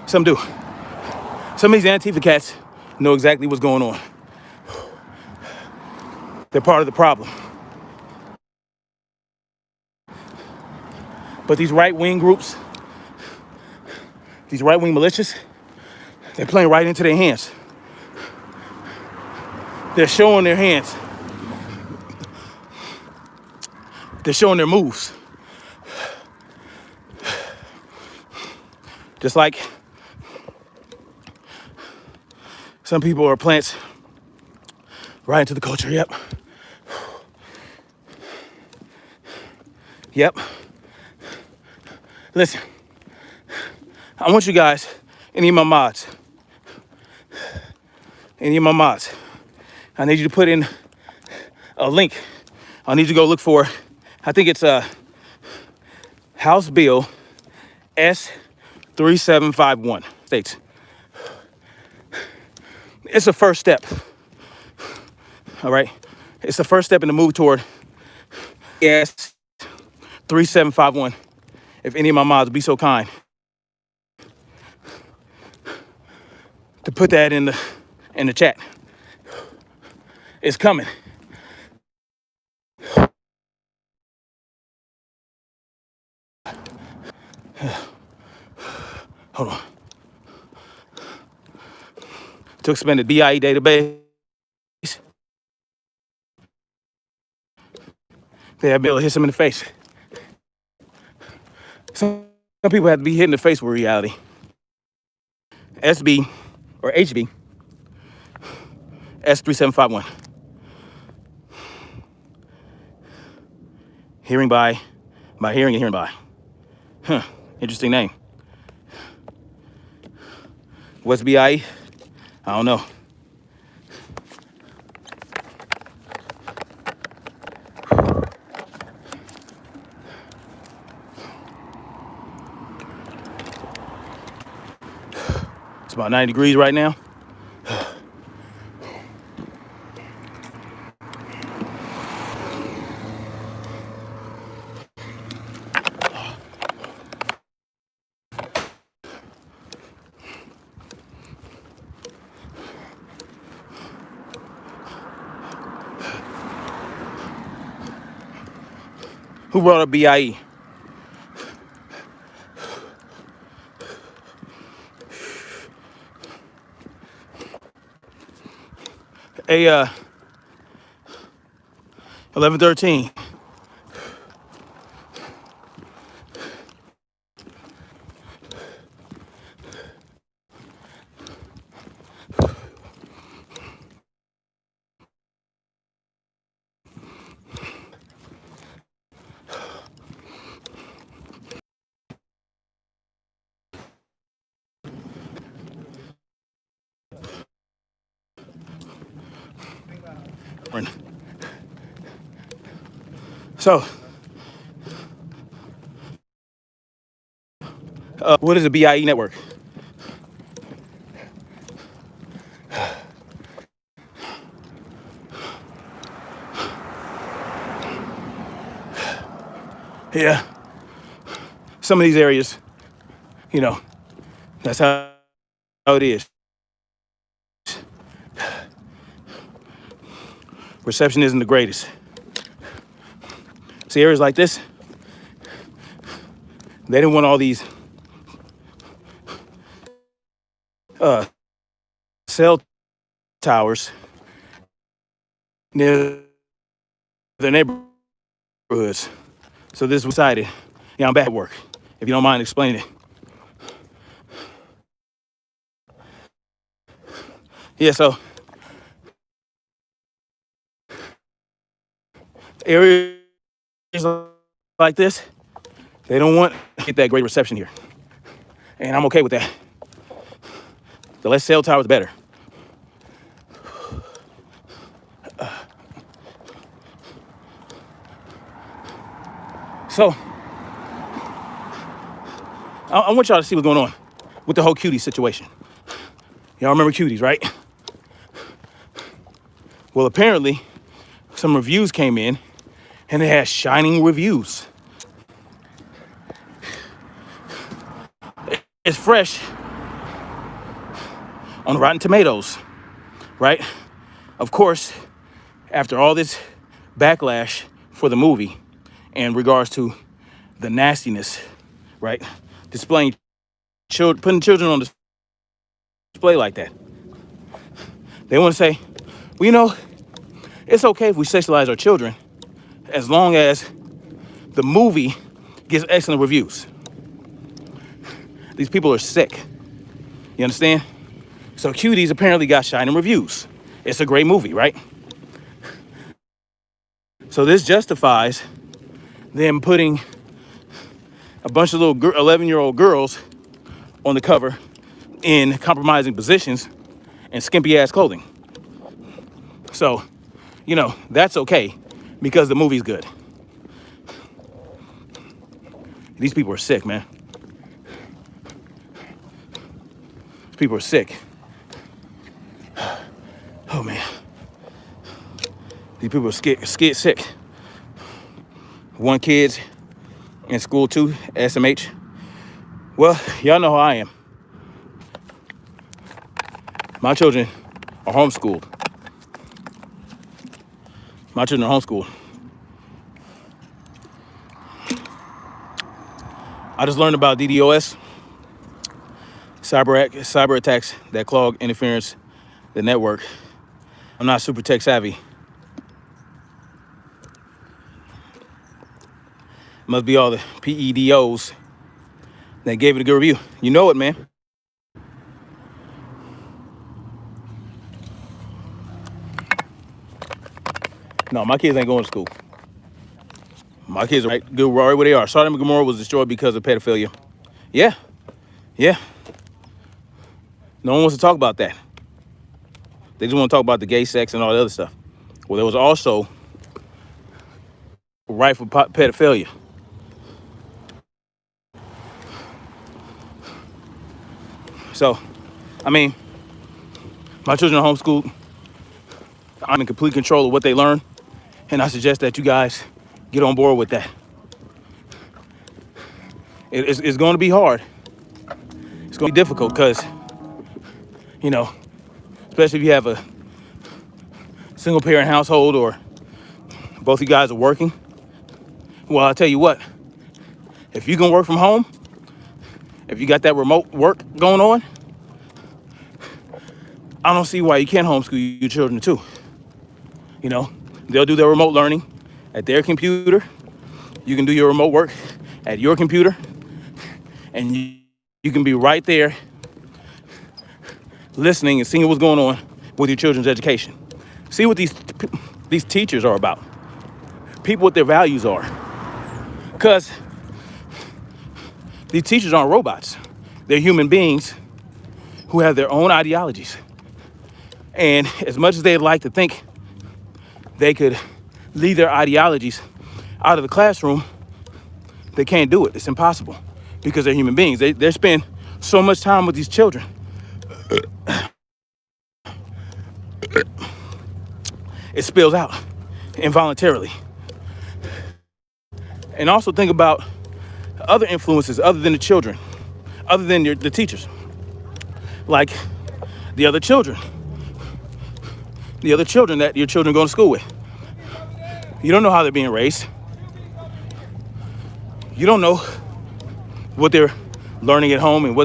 A: Some do. Some of these Antifa cats know exactly what's going on. They're part of the problem. But these right-wing groups, these right-wing militias, they're playing right into their hands. They're showing their hands. They're showing their moves. Just like some people are plants right into the culture. Yep. Yep. Listen, I want you guys, any of my mods, I need you to put in a link. I need you to go look for, I think it's House Bill S3751 states. It's a first step. All right. It's the first step in the move toward S3751. If any of my mods would be so kind to put that in the chat. It's coming. Hold on. To expand the BIE database. They have to be able to hit them in the face. Some people have to be hit in the face with reality. SB or HB S3751. Hearing by hearing and hearing by. Huh, interesting name. What's BIE? I don't know. It's about 90 degrees right now. Who brought up BIE? Hey, 1113. So, what is a BIE network? Yeah, some of these areas, you know, that's how it is. Reception isn't the greatest. See, areas like this, they didn't want all these cell towers near their neighborhoods. So this was decided. Yeah, I'm back at work. If you don't mind explaining it. Yeah, so areas like this, they don't want to get that great reception here. And I'm okay with that. The less cell towers, the better. So, I want y'all to see what's going on with the whole cutie situation. Y'all remember cuties, right? Well, apparently, some reviews came in, and they had shining reviews. It's fresh on Rotten Tomatoes, right? Of course, after all this backlash for the movie in regards to the nastiness, right? Displaying children, putting children on display like that. They want to say, well, you know, it's okay if we sexualize our children as long as the movie gets excellent reviews. These people are sick. You understand? So Cuties apparently got shining reviews. It's a great movie, right? So this justifies them putting a bunch of little 11-year-old girls on the cover in compromising positions and skimpy ass clothing. So, you know, that's okay because the movie's good. These people are sick, man. These people are sick. Oh, man. These people are scared sick. One kid's in school too, SMH. Well, y'all know how I am. My children are homeschooled. My children are homeschooled. I just learned about DDoS, cyber attacks that clog interference the network. I'm not super tech savvy. Must be all the PEDOs that gave it a good review. You know it, man. No, my kids ain't going to school. My kids are right good right where they are. Sodom and Gomorrah was destroyed because of pedophilia. Yeah. No one wants to talk about that. They just want to talk about the gay sex and all the other stuff. Well, there was also rife with pedophilia. So, I mean, my children are homeschooled. I'm in complete control of what they learn. And I suggest that you guys get on board with that. It's going to be hard. It's going to be difficult because, you know, especially if you have a single parent household or both of you guys are working. Well, I'll tell you what, if you can work from home, if you got that remote work going on, I don't see why you can't homeschool your children too. You know, they'll do their remote learning at their computer. You can do your remote work at your computer. And you can be right there listening and seeing what's going on with your children's education. See what these teachers are about. People what their values are. Because these teachers aren't robots. They're human beings who have their own ideologies. And as much as they'd like to think they could leave their ideologies out of the classroom, they can't do it. It's impossible because they're human beings. They spend so much time with these children. It spills out involuntarily. And also think about other influences other than the children, other than the teachers, like the other children that your children go to school with. You don't know how they're being raised. You don't know what they're learning at home and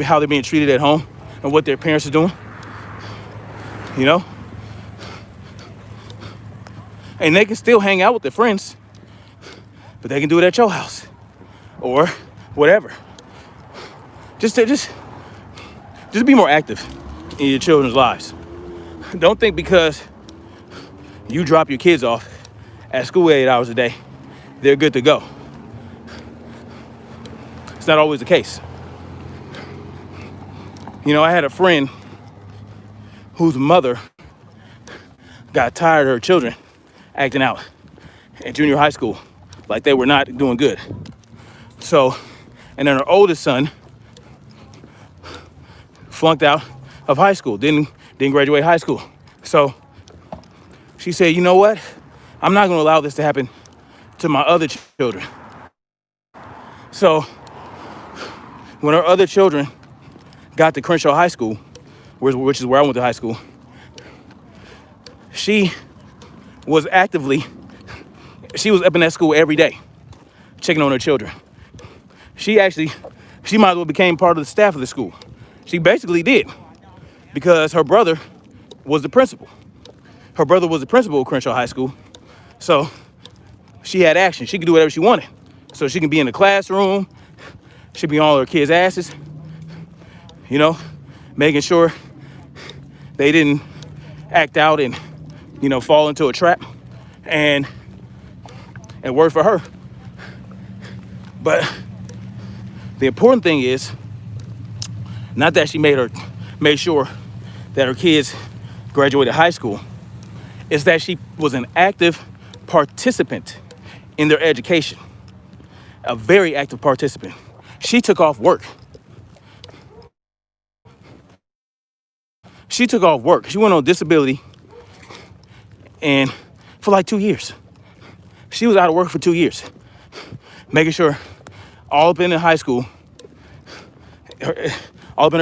A: how they're being treated at home and what their parents are doing. You know? And they can still hang out with their friends, but they can do it at your house or whatever. Just be more active in your children's lives. Don't think because you drop your kids off at school 8 hours a day, they're good to go. It's not always the case. You know, I had a friend whose mother got tired of her children acting out in junior high school, like they were not doing good. So, and then her oldest son flunked out of high school, didn't graduate high school. So she said, you know what? I'm not gonna allow this to happen to my other children. So when her other children got to Crenshaw High School, which is where I went to high school, she was up in that school every day, checking on her children. She might as well became part of the staff of the school. She basically did, because her brother was the principal. Her brother was the principal of Crenshaw High School. So she had action. She could do whatever she wanted. So she can be in the classroom. She'd be on all her kids' asses, you know, making sure they didn't act out and, you know, fall into a trap and work for her. But the important thing is not that she made sure that her kids graduated high school. It's that she was an active participant in their education, a very active participant. She took off work. She went on disability and for like 2 years. She was out of work for 2 years, making sure all up in her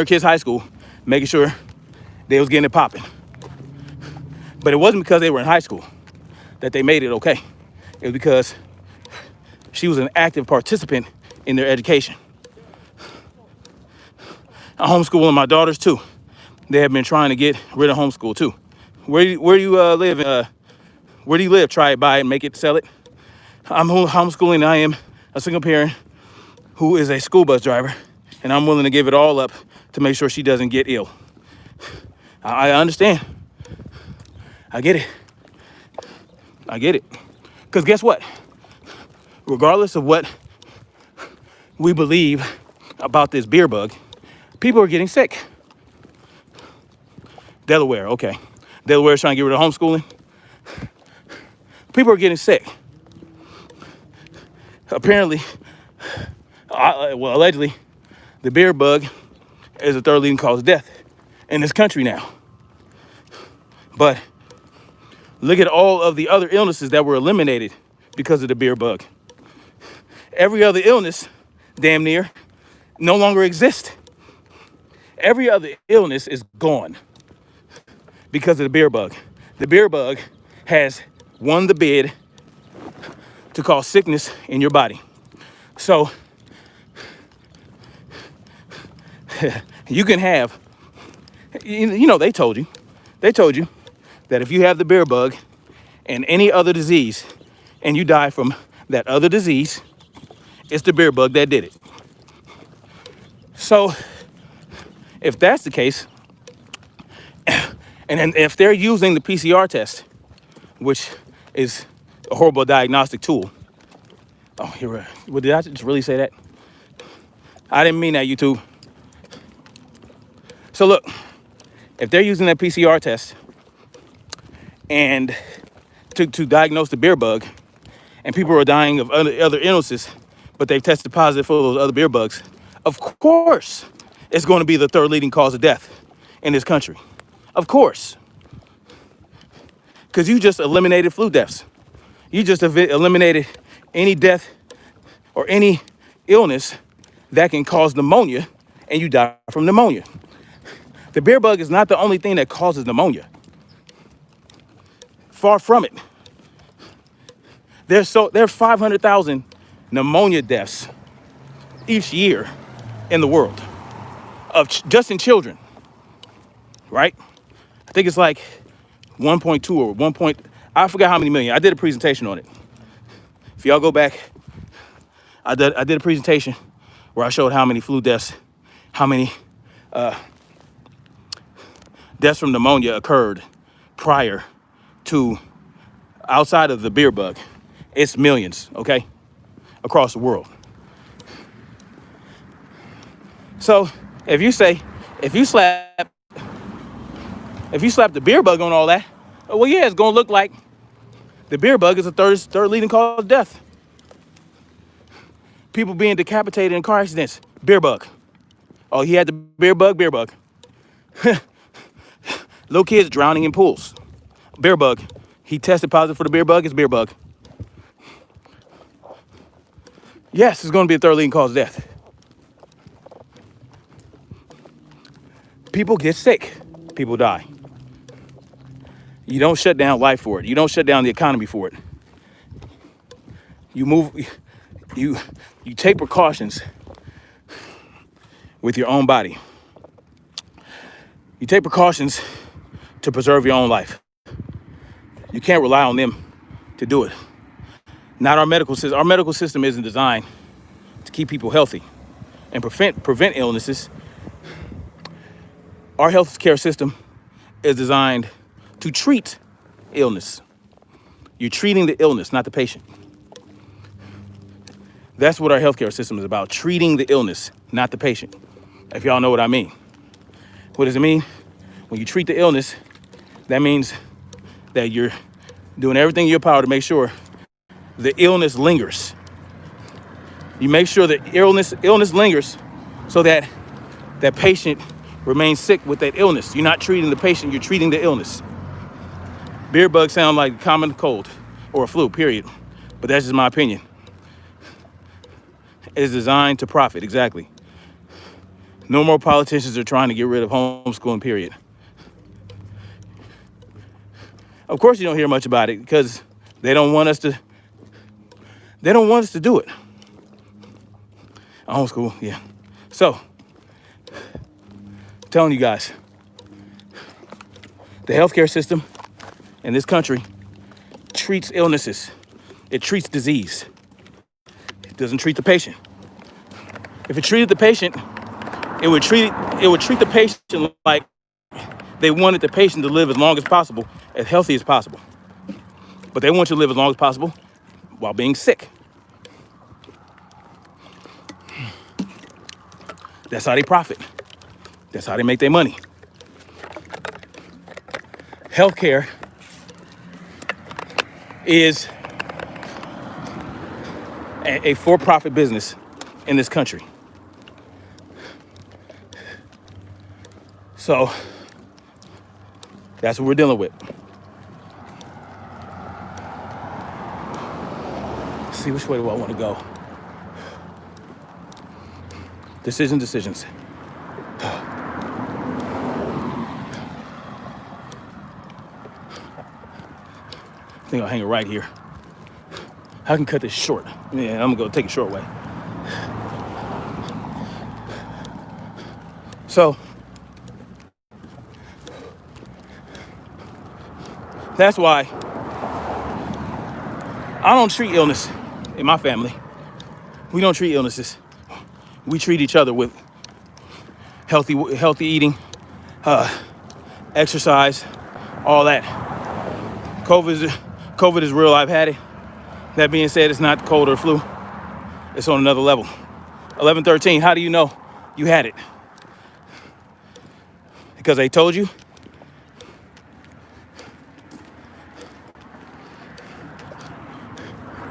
A: kids' high school, making sure they was getting it popping. But it wasn't because they were in high school that they made it okay. It was because she was an active participant in their education. I'm homeschooling my daughters too. They have been trying to get rid of homeschool too. Where do you live? Where do you live? Try it, buy it, make it, sell it. I'm homeschooling. I am a single parent who is a school bus driver, and I'm willing to give it all up to make sure she doesn't get ill. I understand. I get it. Because guess what? Regardless of what we believe about this beer bug, people are getting sick. Delaware, okay. Delaware's trying to get rid of homeschooling. People are getting sick. Apparently, allegedly, the beer bug is the third leading cause of death in this country now. But look at all of the other illnesses that were eliminated because of the beer bug. Every other illness, damn near, no longer exists. Every other illness is gone because of the beer bug. The beer bug has won the bid to cause sickness in your body. So you can have, you know, they told you that if you have the beer bug and any other disease and you die from that other disease, it's the beer bug that did it. So if that's the case, and then if they're using the PCR test, which is a horrible diagnostic tool. Oh, did I just really say that? I didn't mean that, YouTube. So look, if they're using that PCR test and to diagnose the beer bug, and people are dying of other illnesses, but they've tested positive for those other beer bugs, of course it's going to be the third leading cause of death in this country. Of course. Because you just eliminated flu deaths. You just eliminated any death or any illness that can cause pneumonia, and you die from pneumonia. The beer bug is not the only thing that causes pneumonia. Far from it. There's 500,000 pneumonia deaths each year in the world, of just in children, right? I think it's like 1.2 or 1. I forgot how many million. I did a presentation on it. If y'all go back, I did a presentation where I showed how many flu deaths, how many deaths from pneumonia occurred prior to, outside of the beer bug. It's millions, okay, across the world. So if you slap the beer bug on all that, well, yeah, it's gonna look like the beer bug is the third leading cause of death. People being decapitated in car accidents, beer bug. Oh, he had the beer bug. Little kids drowning in pools, beer bug. He tested positive for the beer bug, it's beer bug. Yes, it's gonna be a third leading cause of death. People get sick, people die. You don't shut down life for it. You don't shut down the economy for it. You take precautions with your own body. You take precautions to preserve your own life. You can't rely on them to do it. Not our medical system. Our medical system isn't designed to keep people healthy and prevent illnesses. Our healthcare system is designed to treat illness. You're treating the illness, not the patient. That's what our healthcare system is about, treating the illness, not the patient. If y'all know what I mean. What does it mean? When you treat the illness, that means that you're doing everything in your power to make sure the illness lingers. You make sure the illness lingers so that that patient remains sick with that illness. You're not treating the patient, you're treating the illness. Beer bugs sound like a common cold or a flu, period. But that's just my opinion. It's designed to profit, exactly. No more politicians are trying to get rid of homeschooling, period. Of course you don't hear much about it because they don't want us to do it. Homeschool, yeah. So, I'm telling you guys, the healthcare system in this country treats illnesses. It treats disease. It doesn't treat the patient. If it treated the patient, it would treat the patient like they wanted the patient to live as long as possible, as healthy as possible. But they want you to live as long as possible while being sick. That's how they profit. That's how they make their money. Healthcare is a for-profit business in this country. So that's what we're dealing with. Let's see, which way do I want to go? Decisions. I think I'll hang it right here. I can cut this short. Yeah, I'm gonna go take a short way. So that's why I don't treat illness in my family. We don't treat illnesses. We treat each other with healthy eating, exercise, all that. COVID is real. I've had it. That being said, it's not cold or flu. It's on another level. 11-13, how do you know you had it? Because they told you?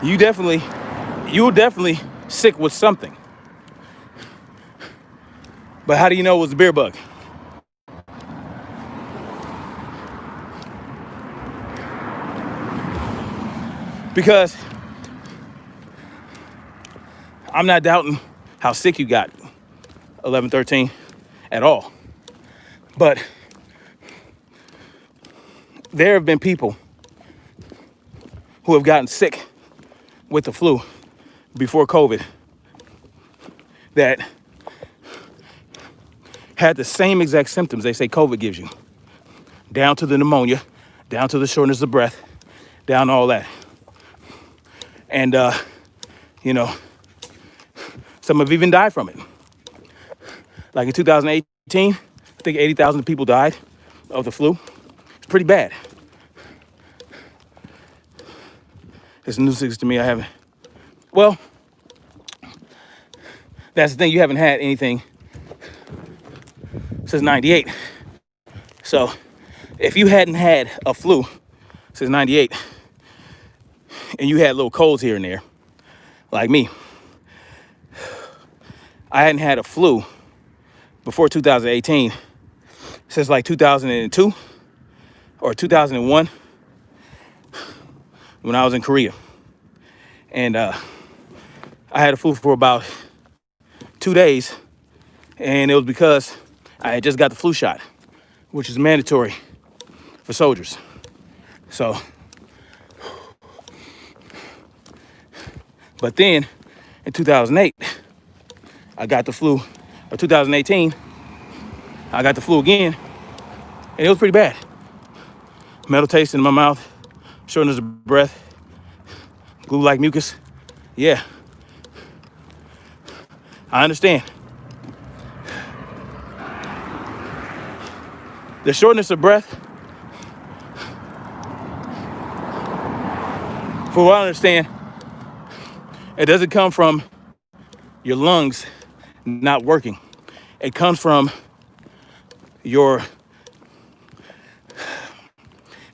A: you're definitely sick with something. But how do you know it was the beer bug? Because I'm not doubting how sick you got 11-13 at all. But there have been people who have gotten sick with the flu before COVID that had the same exact symptoms they say COVID gives you, down to the pneumonia, down to the shortness of breath, down to all that. And, some have even died from it. Like in 2018, I think 80,000 people died of the flu. It's pretty bad. It's new news to me. I haven't. Well, that's the thing. You haven't had anything since 98. So if you hadn't had a flu since 98 and you had little colds here and there, like me, I hadn't had a flu before 2018 since like 2002 or 2001 when I was in Korea. And I had a flu for about 2 days, and it was because I had just got the flu shot, which is mandatory for soldiers. So, but then in 2008, I got the flu, or 2018, I got the flu again, and it was pretty bad. Metal taste in my mouth, shortness of breath, glue-like mucus. Yeah, I understand. The shortness of breath, for what I understand, it doesn't come from your lungs not working. It comes from your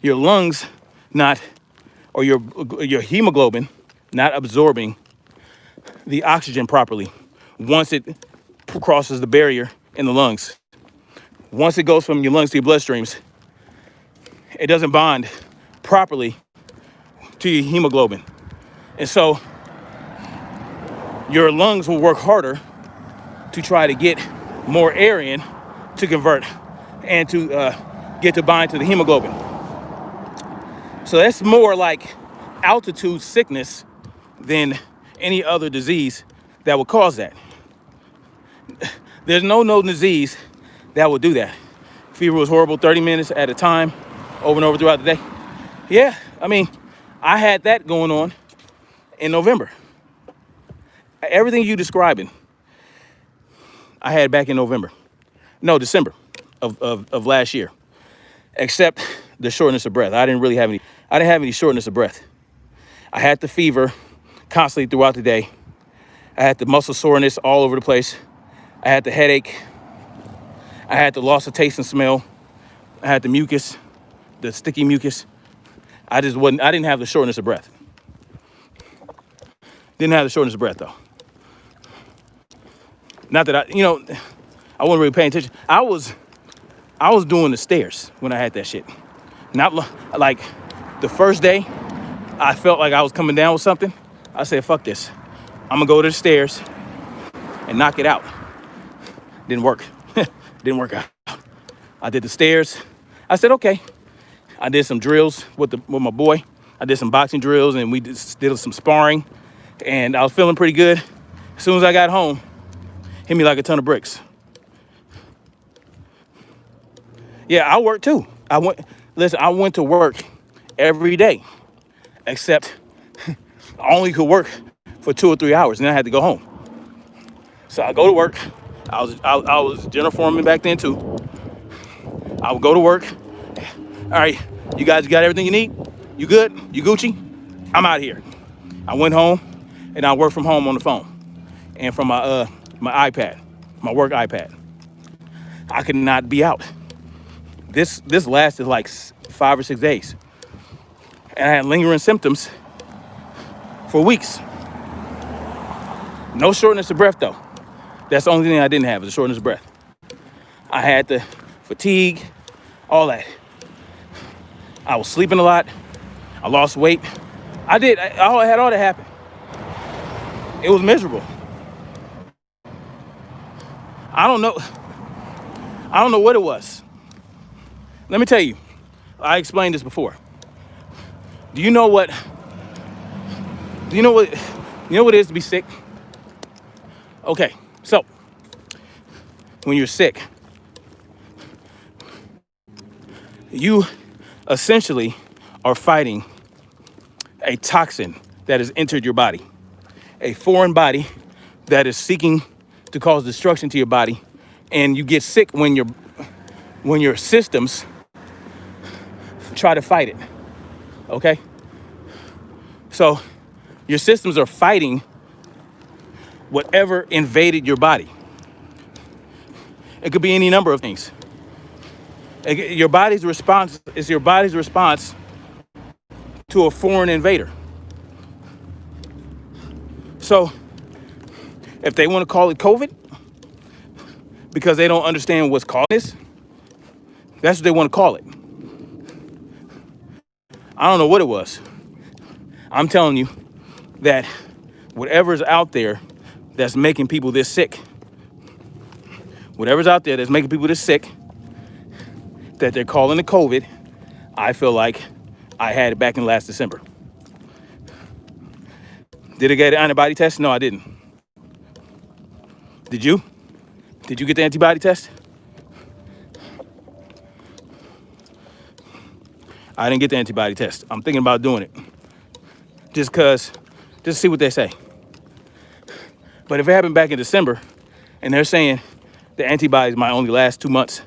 A: lungs not, or your hemoglobin not absorbing the oxygen properly once it crosses the barrier in the lungs. Once it goes from your lungs to your bloodstreams, it doesn't bond properly to your hemoglobin. And so your lungs will work harder to try to get more air in to convert and to get to bind to the hemoglobin. So that's more like altitude sickness than any other disease that would cause that. There's no disease that would do that. Fever was horrible, 30 minutes at a time, over and over throughout the day. Yeah, I mean, I had that going on in November. Everything you describing, I had back in December of last year, except the shortness of breath. I didn't have any shortness of breath. I had the fever constantly throughout the day. I had the muscle soreness all over the place. I had the headache. I had the loss of taste and smell. I had the mucus, the sticky mucus. I didn't have the shortness of breath. Didn't have the shortness of breath though. Not that I wasn't really paying attention. I was doing the stairs when I had that shit. Not like the first day I felt like I was coming down with something. I said, fuck this. I'm gonna go to the stairs and knock it out. Didn't work. Didn't work out. I did the stairs. I said, okay. I did some drills with my boy. I did some boxing drills and we did some sparring, and I was feeling pretty good. As soon as I got home, hit me like a ton of bricks. Yeah, I worked too. I went to work every day, except I only could work for 2 or 3 hours, and then I had to go home. So I go to work. I was general foreman back then too. I would go to work. All right, you guys got everything you need? You good? You Gucci? I'm out here. I went home and I worked from home on the phone and from my iPad, my work iPad. I could not be out. This lasted like 5 or 6 days, and I had lingering symptoms for weeks. No shortness of breath though. That's the only thing I didn't have, is a shortness of breath. I had the fatigue, all that. I was sleeping a lot. I lost weight. I had all that happen. It was miserable. I don't know what it was. Let me tell you, I explained this before. Do you know what it is to be sick? Okay, so when you're sick, you essentially are fighting a toxin that has entered your body, a foreign body that is seeking to cause destruction to your body, and you get sick when your systems try to fight it. Okay? So your systems are fighting whatever invaded your body. It could be any number of things. Your body's response is your body's response to a foreign invader. So if they want to call it COVID because they don't understand what's causing this, that's what they want to call it. I don't know what it was. I'm telling you that whatever's out there that's making people this sick, whatever's out there that's making people this sick, that they're calling it COVID, I feel like I had it back in last December. Did I get an antibody test? No, I didn't. Did you? Did you get the antibody test? I didn't get the antibody test. I'm thinking about doing it. Just to see what they say. But if it happened back in December and they're saying the antibodies might only last 2 months,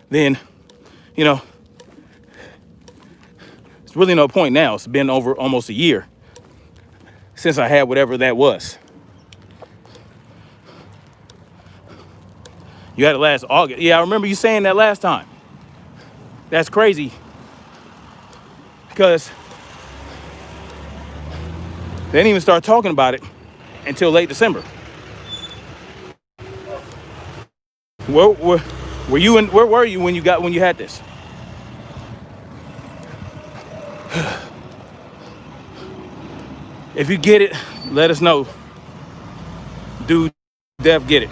A: then, it's really no point now. It's been over almost a year since I had whatever that was. You had it last August. Yeah, I remember you saying that last time. That's crazy because they didn't even start talking about it until late December. Where were you when you had this? If you get it, let us know. Do Dev get it?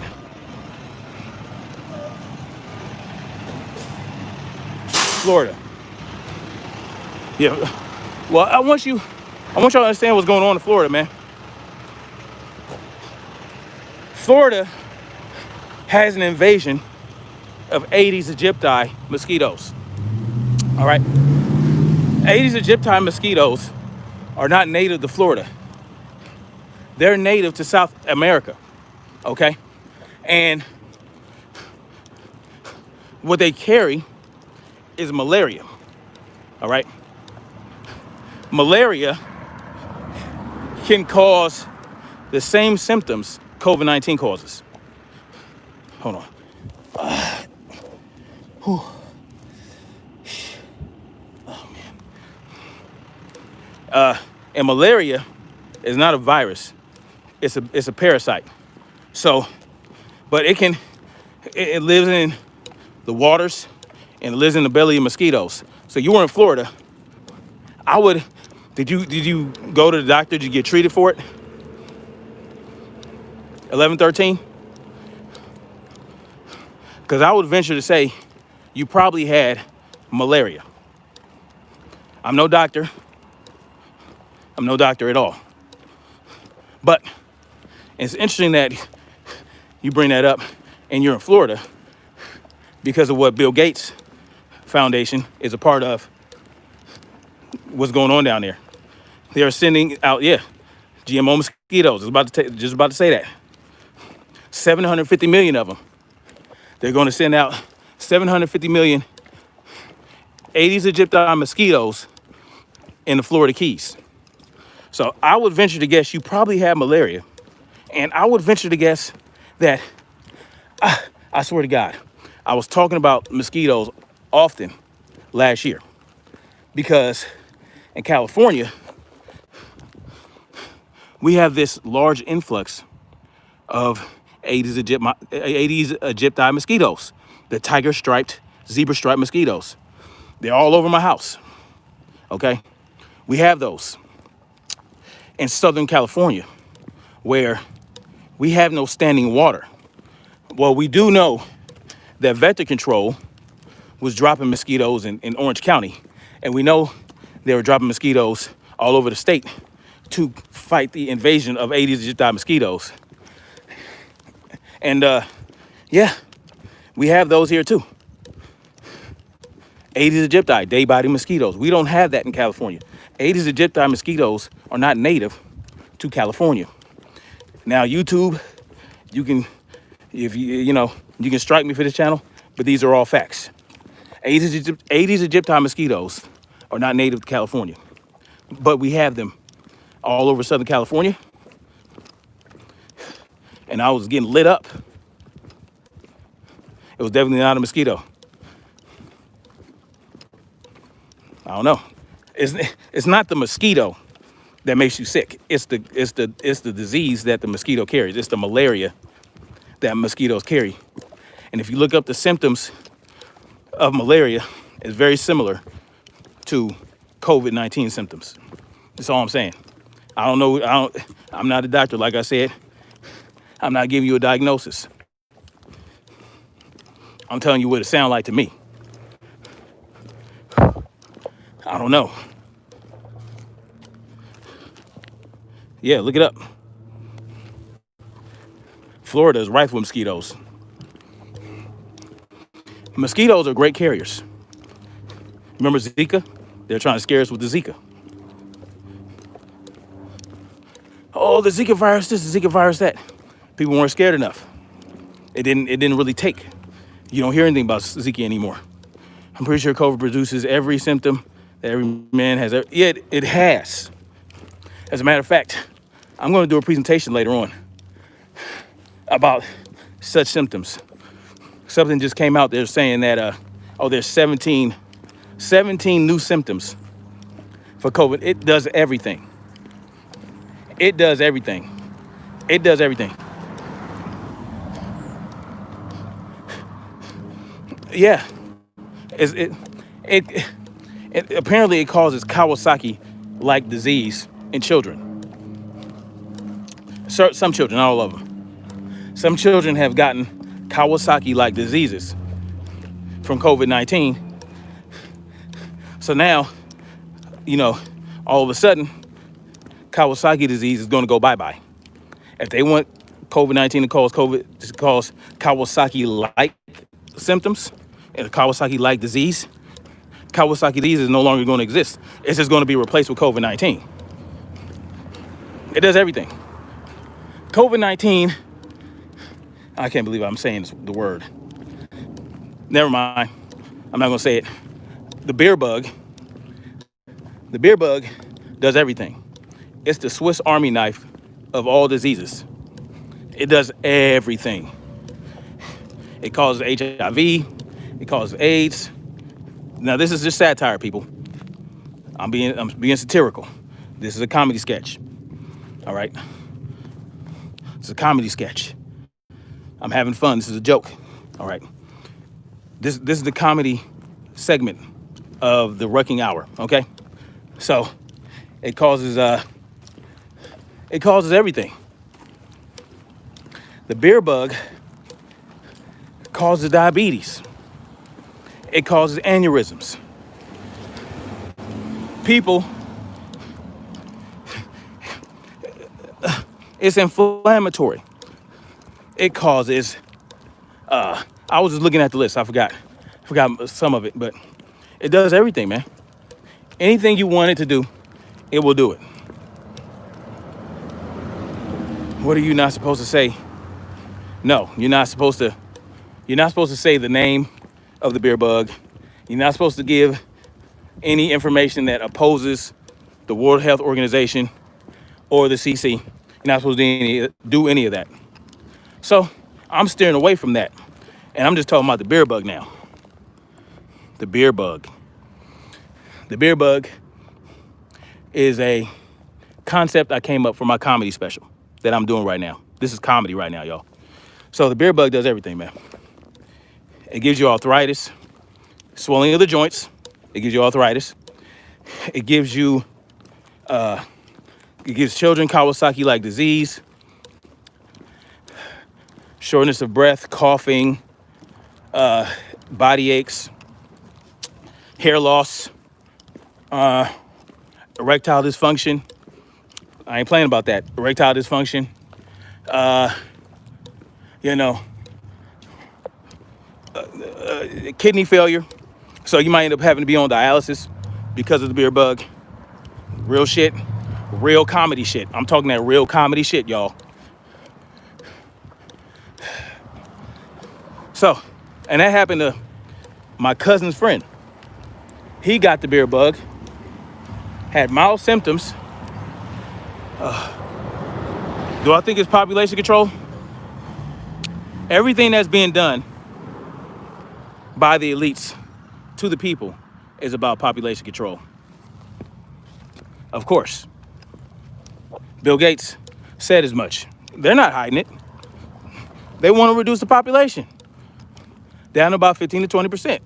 A: Florida. Yeah. Well, I want y'all to understand what's going on in Florida, man. Florida has an invasion of Aedes aegypti mosquitoes. All right. Aedes aegypti mosquitoes are not native to Florida. They're native to South America. Okay. And what they carry is malaria. All right. Malaria can cause the same symptoms COVID-19 causes. Hold on. Oh man. And malaria is not a virus. It's a parasite. So, but it lives in the waters and it lives in the belly of mosquitoes. So you were in Florida. Did you go to the doctor? Did you get treated for it? 11-13? Because I would venture to say you probably had malaria. I'm no doctor. I'm no doctor at all. But it's interesting that you bring that up and you're in Florida because of what Bill Gates Foundation is a part of. What's going on down there? They are sending out, GMO mosquitoes. Just about to say that. 750 million of them. They're going to send out 750 million Aedes aegypti mosquitoes in the Florida Keys. So I would venture to guess you probably have malaria. And I would venture to guess that, I swear to God, I was talking about mosquitoes often last year. Because, In California, we have this large influx of Aedes aegypti mosquitoes, the tiger striped, zebra striped mosquitoes. They're all over my house, okay? We have those in Southern California where we have no standing water. Well, we do know that vector control was dropping mosquitoes in Orange County, and we know they were dropping mosquitoes all over the state to fight the invasion of Aedes aegypti mosquitoes. And yeah, we have those here too. Aedes aegypti, day-body mosquitoes. We don't have that in California. Aedes aegypti mosquitoes are not native to California. Now, YouTube, you can, if you know, you can strike me for this channel, but these are all facts. Aedes aegypti mosquitoes are not native to California, but we have them all over Southern California. And I was getting lit up. It was definitely not a mosquito. I don't know. It's not the mosquito that makes you sick. It's the disease that the mosquito carries. It's the malaria that mosquitoes carry. And if you look up the symptoms of malaria, it's very similar to COVID-19 symptoms. That's all I'm saying. I don't know. I'm not a doctor, like I said. I'm not giving you a diagnosis. I'm telling you what it sounds like to me. I don't know. Yeah, look it up. Florida is rife with mosquitoes. Mosquitoes are great carriers. Remember Zika? They're trying to scare us with the Zika. Oh, the Zika virus this, the Zika virus that. People weren't scared enough. It didn't really take. You don't hear anything about Zika anymore. I'm pretty sure COVID produces every symptom that every man has. Yeah, it has. As a matter of fact, I'm going to do a presentation later on about such symptoms. Something just came out there saying that, there's 17 new symptoms for COVID. It does everything. It does everything. It does everything. Yeah. It apparently it causes Kawasaki-like disease in children. Some children, not all of them. Some children have gotten Kawasaki-like diseases from COVID-19. So now, all of a sudden, Kawasaki disease is going to go bye-bye. If they want COVID-19 to cause Kawasaki-like symptoms and a Kawasaki-like disease, Kawasaki disease is no longer going to exist. It's just going to be replaced with COVID-19. It does everything. COVID-19, I can't believe I'm saying the word. Never mind. I'm not going to say it. The beer bug does everything. It's the Swiss Army knife of all diseases. It does everything. It causes HIV. It causes AIDS. Now, this is just satire, people. I'm being satirical. This is a comedy sketch. All right? It's a comedy sketch. I'm having fun. This is a joke. All right? This is the comedy segment of the Rucking Hour, okay? So, it causes everything. The beer bug causes diabetes. It causes aneurysms. People, it's inflammatory. It causes, I was just looking at the list. I forgot some of it, but it does everything, man. Anything you want it to do, it will do it. What are you not supposed to say? No, you're not supposed to say the name of the beer bug. You're not supposed to give any information that opposes the World Health Organization or the CC. You're not supposed to do any of that. So I'm steering away from that. And I'm just talking about the beer bug now. The beer bug. The beer bug is a concept I came up for my comedy special that I'm doing right now. This is comedy right now, y'all. So the beer bug does everything, man. It gives you arthritis, swelling of the joints. It gives you arthritis. It gives you, it gives children Kawasaki-like disease, shortness of breath, coughing, body aches, hair loss, erectile dysfunction. I ain't playing about that. Erectile dysfunction, kidney failure. So you might end up having to be on dialysis because of the beer bug. Real shit. Real comedy shit. I'm talking that real comedy shit, y'all. So, and that happened to my cousin's friend. He got the beer bug, had mild symptoms. Do I think it's population control? Everything that's being done by the elites to the people is about population control. Of course. Bill Gates said as much. They're not hiding it. They want to reduce the population down to about 15 to 20%.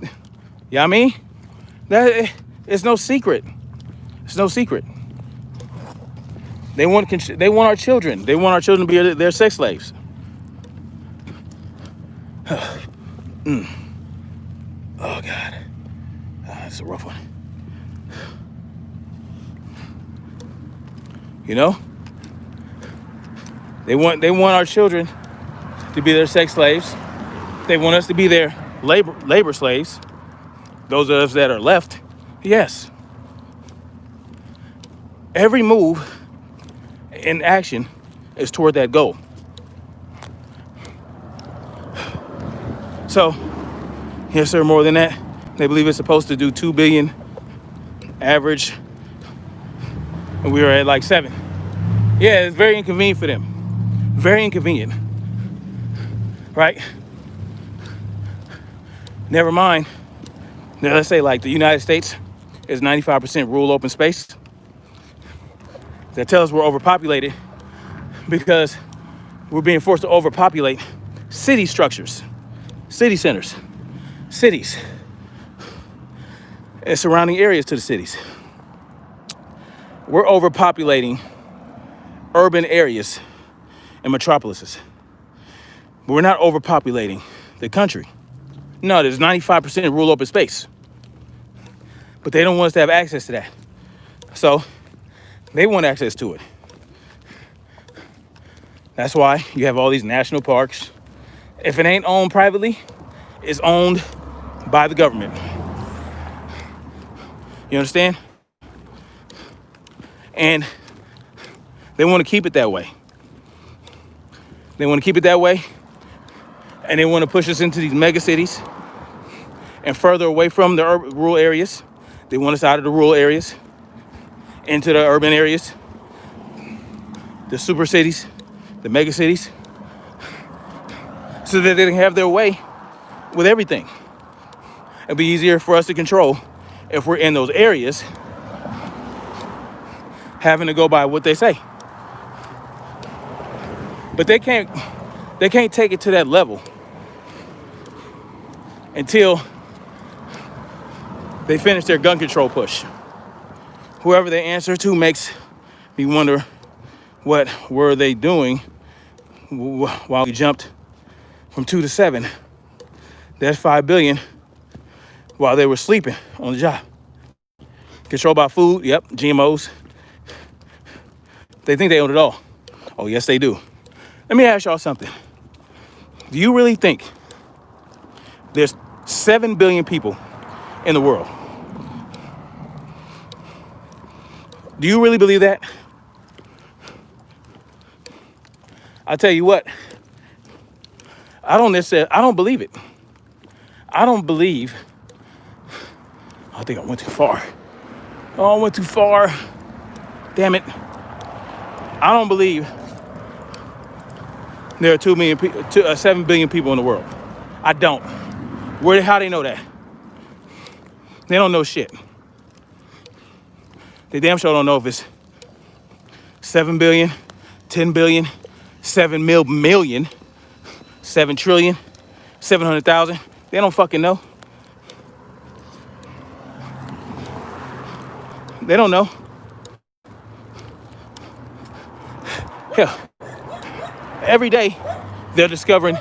A: You know what I mean? It's no secret. It's no secret. They want our children. They want our children to be their sex slaves. Oh, God. That's a rough one. You know? They want our children to be their sex slaves. They want us to be their labor slaves. Those of us that are left, yes. Every move in action is toward that goal. So, yes, sir, more than that. They believe it's supposed to do 2 billion average, and we were at like 7. Yeah, it's very inconvenient for them. Very inconvenient, right? Never mind. Now, let's say like the United States is 95% rural open space. That tells us we're overpopulated because we're being forced to overpopulate city structures, city centers, cities, and surrounding areas to the cities. We're overpopulating urban areas and metropolises. But we're not overpopulating the country. No, there's 95% rural open space. But they don't want us to have access to that. So they want access to it. That's why you have all these national parks. If it ain't owned privately, it's owned by the government. You understand? And they want to keep it that way. They want to keep it that way. And they want to push us into these mega cities and further away from the rural areas. They want us out of the rural areas, into the urban areas, the super cities, the mega cities, so that they can have their way with everything. It'll be easier for us to control if we're in those areas, having to go by what they say. But they can't take it to that level until they finish their gun control push. Whoever they answer to makes me wonder, what were they doing while we jumped from 2 to 7? That's 5 billion while they were sleeping on the job. Controlled by food, yep, GMOs. They think they own it all. Oh, yes, they do. Let me ask y'all something. Do you really think there's 7 billion people in the world? Do you really believe that? I tell you what, I don't believe it. I don't believe, I think I went too far. Oh, I went too far. Damn it. I don't believe there are 7 billion people in the world. I don't. How they know that? They don't know shit. They damn sure don't know if it's 7 billion, 10 billion, 7 million, 7 trillion, 700,000. They don't fucking know. They don't know. Hell, every day they're discovering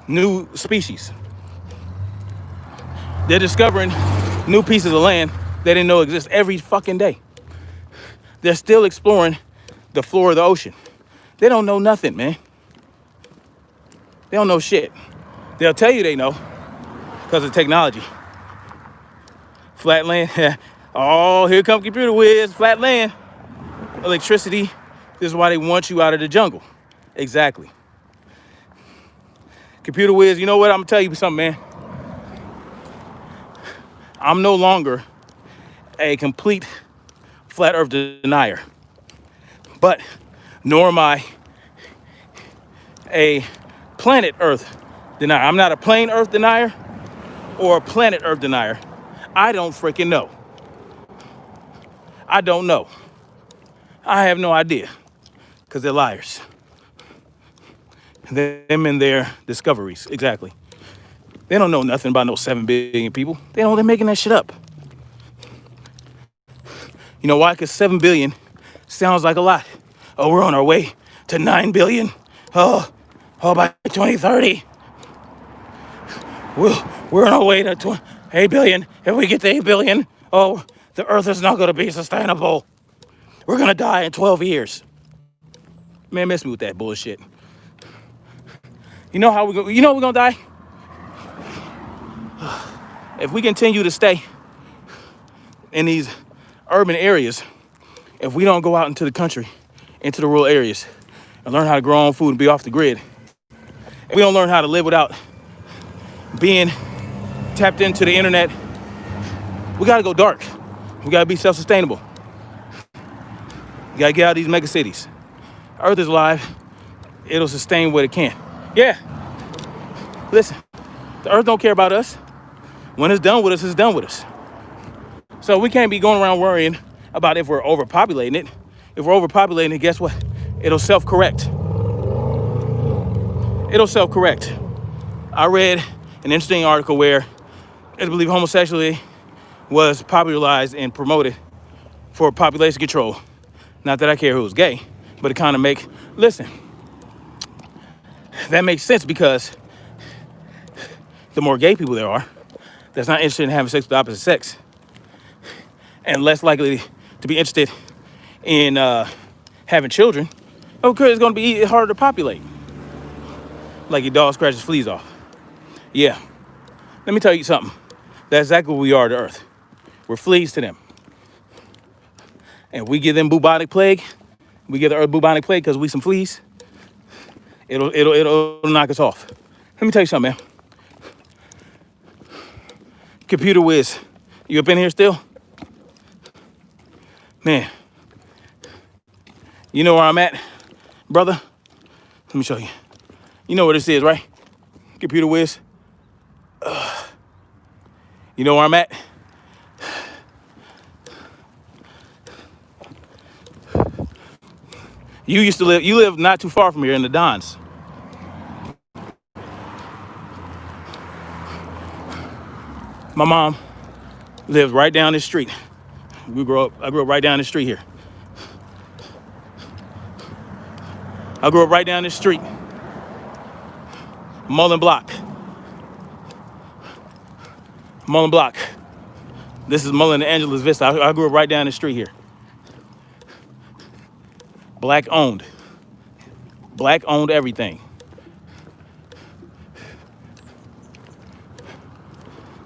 A: new species. They're discovering new pieces of land they didn't know exist every fucking day. They're still exploring the floor of the ocean. They don't know nothing, man. They don't know shit. They'll tell you they know because of technology. Flat land. Oh, here come computer whiz. Flat land. Electricity. This is why they want you out of the jungle. Exactly. Computer whiz, you know what? I'm gonna tell you something, man. I'm no longer a complete flat earth denier, but nor am I a planet earth denier. I'm not a plain earth denier or a planet earth denier. I don't freaking know. I don't know. I have no idea because they're liars. Them and their discoveries, exactly. They don't know nothing about no 7 billion people. They're making that shit up. You know why? Because 7 billion sounds like a lot. Oh, we're on our way to 9 billion. Oh, by 2030. We're on our way to 8 billion. If we get to 8 billion, oh, the earth is not going to be sustainable. We're going to die in 12 years. Man, miss me with that bullshit. You know how we're going to die? If we continue to stay in these urban areas, if we don't go out into the country, into the rural areas, and learn how to grow our own food and be off the grid, if we don't learn how to live without being tapped into the internet, we gotta go dark. We gotta be self-sustainable. We gotta get out of these mega cities. Earth is alive. It'll sustain what it can. Yeah. Listen, the earth don't care about us. When it's done with us, it's done with us. So we can't be going around worrying about if we're overpopulating it. If we're overpopulating it, guess what? It'll self-correct. It'll self-correct. I read an interesting article where I believe homosexuality was popularized and promoted for population control. Not that I care who's gay, but it kind of listen, that makes sense because the more gay people there are that's not interested in having sex with the opposite sex and less likely to be interested in having children, of course it's going to be harder to populate. Like your dog scratches fleas off. Yeah. Let me tell you something. That's exactly what we are to Earth. We're fleas to them. And we give them bubonic plague. We give the Earth bubonic plague because we some fleas. It'll knock us off. Let me tell you something, man. Computer whiz. You up in here still? Man. You know where I'm at, brother? Let me show you. You know where this is, right? Computer whiz. You know where I'm at? You live not too far from here in the Dons. My mom lived right down this street. I grew up right down the street here. I grew up right down this street. Mullen Block. This is Mullen and Angeles Vista. I grew up right down the street here. Black owned everything.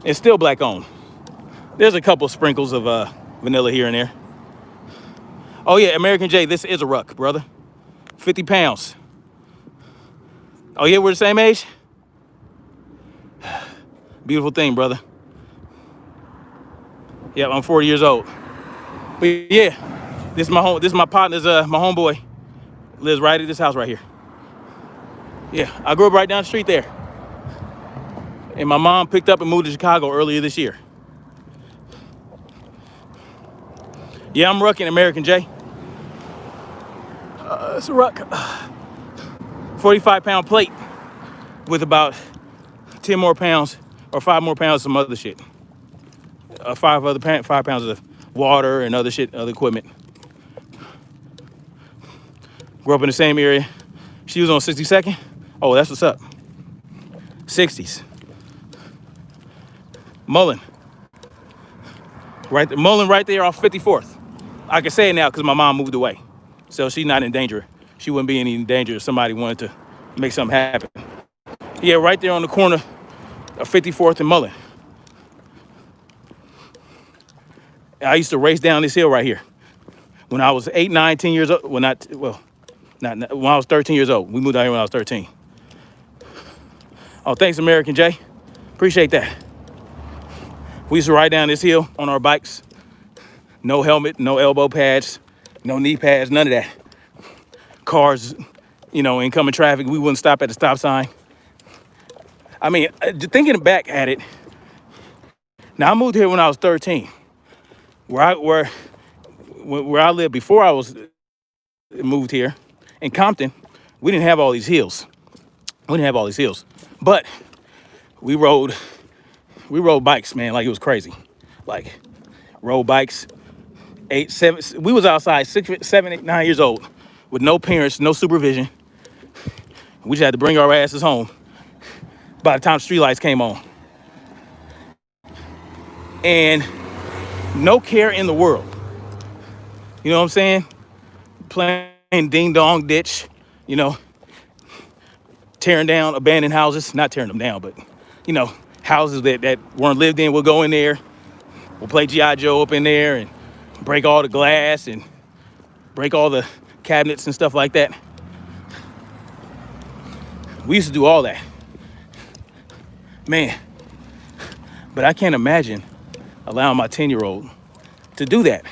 A: It's still black owned. There's a couple sprinkles of vanilla here and there. Oh yeah, American J, this is a ruck, brother. 50 pounds. Oh yeah, we're the same age? Beautiful thing, brother. Yeah, I'm 40 years old. But yeah, this is my partner's my homeboy. Lives right at this house right here. Yeah, I grew up right down the street there. And my mom picked up and moved to Chicago earlier this year. Yeah, I'm rucking American J. It's a ruck. 45-pound plate with about 10 more pounds or 5 more pounds of some other shit. 5 pounds of water and other shit, other equipment. Grew up in the same area. She was on 62nd. Oh, that's what's up. 60s. Mullen. Right there, Mullen right there off 54th. I can say it now because my mom moved away. So she's not in danger. She wouldn't be in any danger if somebody wanted to make something happen. Yeah, right there on the corner of 54th and Mullen. I used to race down this hill right here when I was 8, 9, 10 years old. Not when I was 13 years old. We moved out here when I was 13. Oh, thanks, American J. Appreciate that. We used to ride down this hill on our bikes. No helmet, no elbow pads, no knee pads, none of that. Cars, incoming traffic, we wouldn't stop at the stop sign. I mean, thinking back at it, now I moved here when I was 13. Where I lived before I was moved here, in Compton, we didn't have all these hills. But we rode bikes, man, like it was crazy. Like, rode bikes, 8, 7, we was outside 6, 7, 8, 9 years old with no parents, no supervision. We just had to bring our asses home by the time streetlights came on. And no care in the world. You know what I'm saying? Playing ding dong ditch, tearing down abandoned houses, not tearing them down, but, houses that weren't lived in. We'll go in there, we'll play G.I. Joe up in there and break all the glass and break all the cabinets and stuff like that. We used to do all that. Man, but I can't imagine allowing my 10-year-old to do that.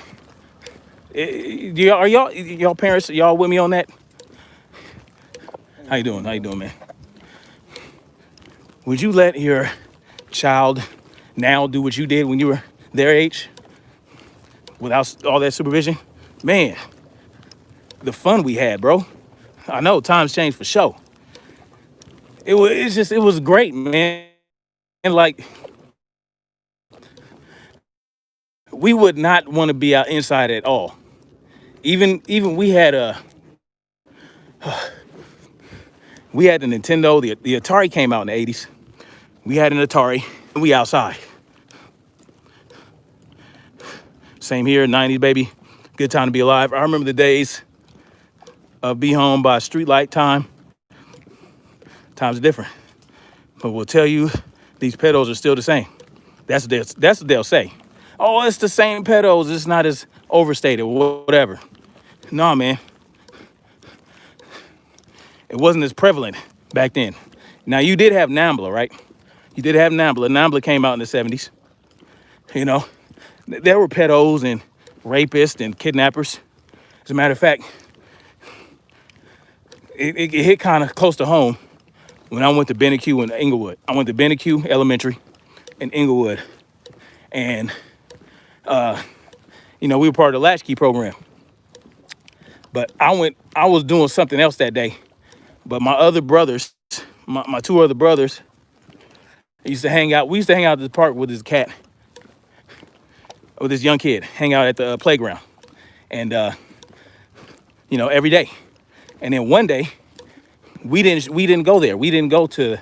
A: Are y'all parents, y'all with me on that? How you doing, man? Would you let your child now do what you did when you were their age without all that supervision? Man, the fun we had, bro. I know times changed for sure. It was great, man. And like, we would not want to be out inside at all. Even we had the Nintendo, the Atari came out in the 80s. We had an Atari and we outside. Same here, 90s, baby. Good time to be alive. I remember the days of be home by streetlight time. Times are different. But we'll tell you, these pedos are still the same. That's what they'll say. Oh, it's the same pedos. It's not as overstated, whatever. No, man. It wasn't as prevalent back then. Now, you did have NAMBLA, right? You did have NAMBLA. NAMBLA came out in the 70s. There were pedos and rapists and kidnappers. As a matter of fact, it hit kind of close to home when I went to Benecue in Inglewood. I went to Benecue Elementary in Inglewood. And, we were part of the Latchkey program. But I was doing something else that day. But my other brothers, my 2 other brothers, used to hang out. We used to hang out at the park with this cat, with this young kid, hang out at the playground. And, every day. And then one day, we didn't go there. We didn't go to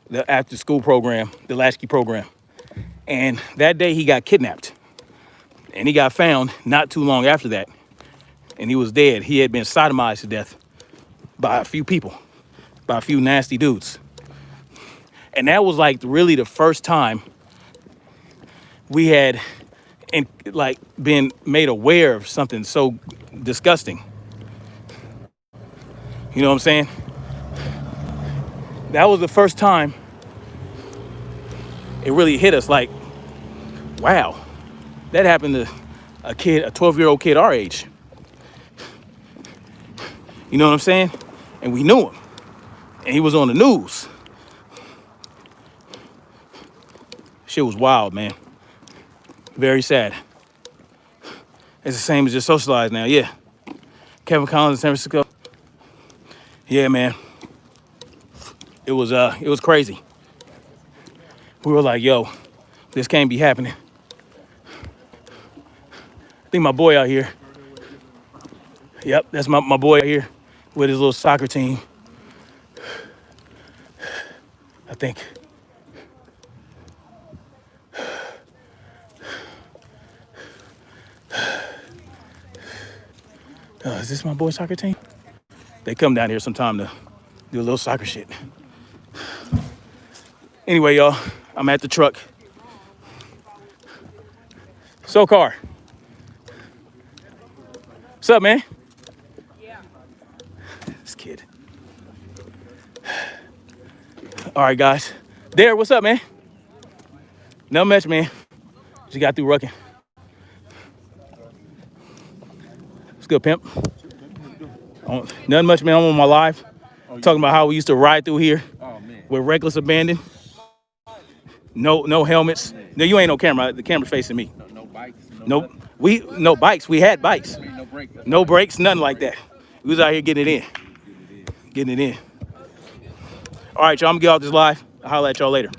A: the after school program, the Latchkey program. And that day he got kidnapped. And he got found not too long after that. And he was dead. He had been sodomized to death by a few people, by a few nasty dudes. And that was like really the first time we had been made aware of something so disgusting. You know what I'm saying? That was the first time it really hit us like, wow, that happened to a 12-year-old kid our age. You know what I'm saying? And we knew him. And he was on the news. Shit was wild, man. Very sad. It's the same as just socialized now. Yeah. Kevin Collins in San Francisco. Yeah, man. It was crazy. We were like, yo, this can't be happening. I think my boy out here. Yep, that's my boy out here with his little soccer team. I think. Is this my boy's soccer team? They come down here sometime to do a little soccer shit. Anyway, y'all, I'm at the truck. SoCar. What's up, man?
B: Yeah.
A: This kid. All right, guys. Derek, what's up, man? Not much, man. Just got through rucking. What's good, pimp? Nothing much, man. I'm on my live. Talking about how we used to ride through here with reckless abandon. No helmets. No, you ain't no camera. The camera's facing me.
C: No bikes.
A: No bikes. We had bikes.
C: No brakes.
A: No brakes, nothing like that. We was out here getting it in. Getting it in. All right, y'all, I'm gonna get off this live. I'll holler at y'all later.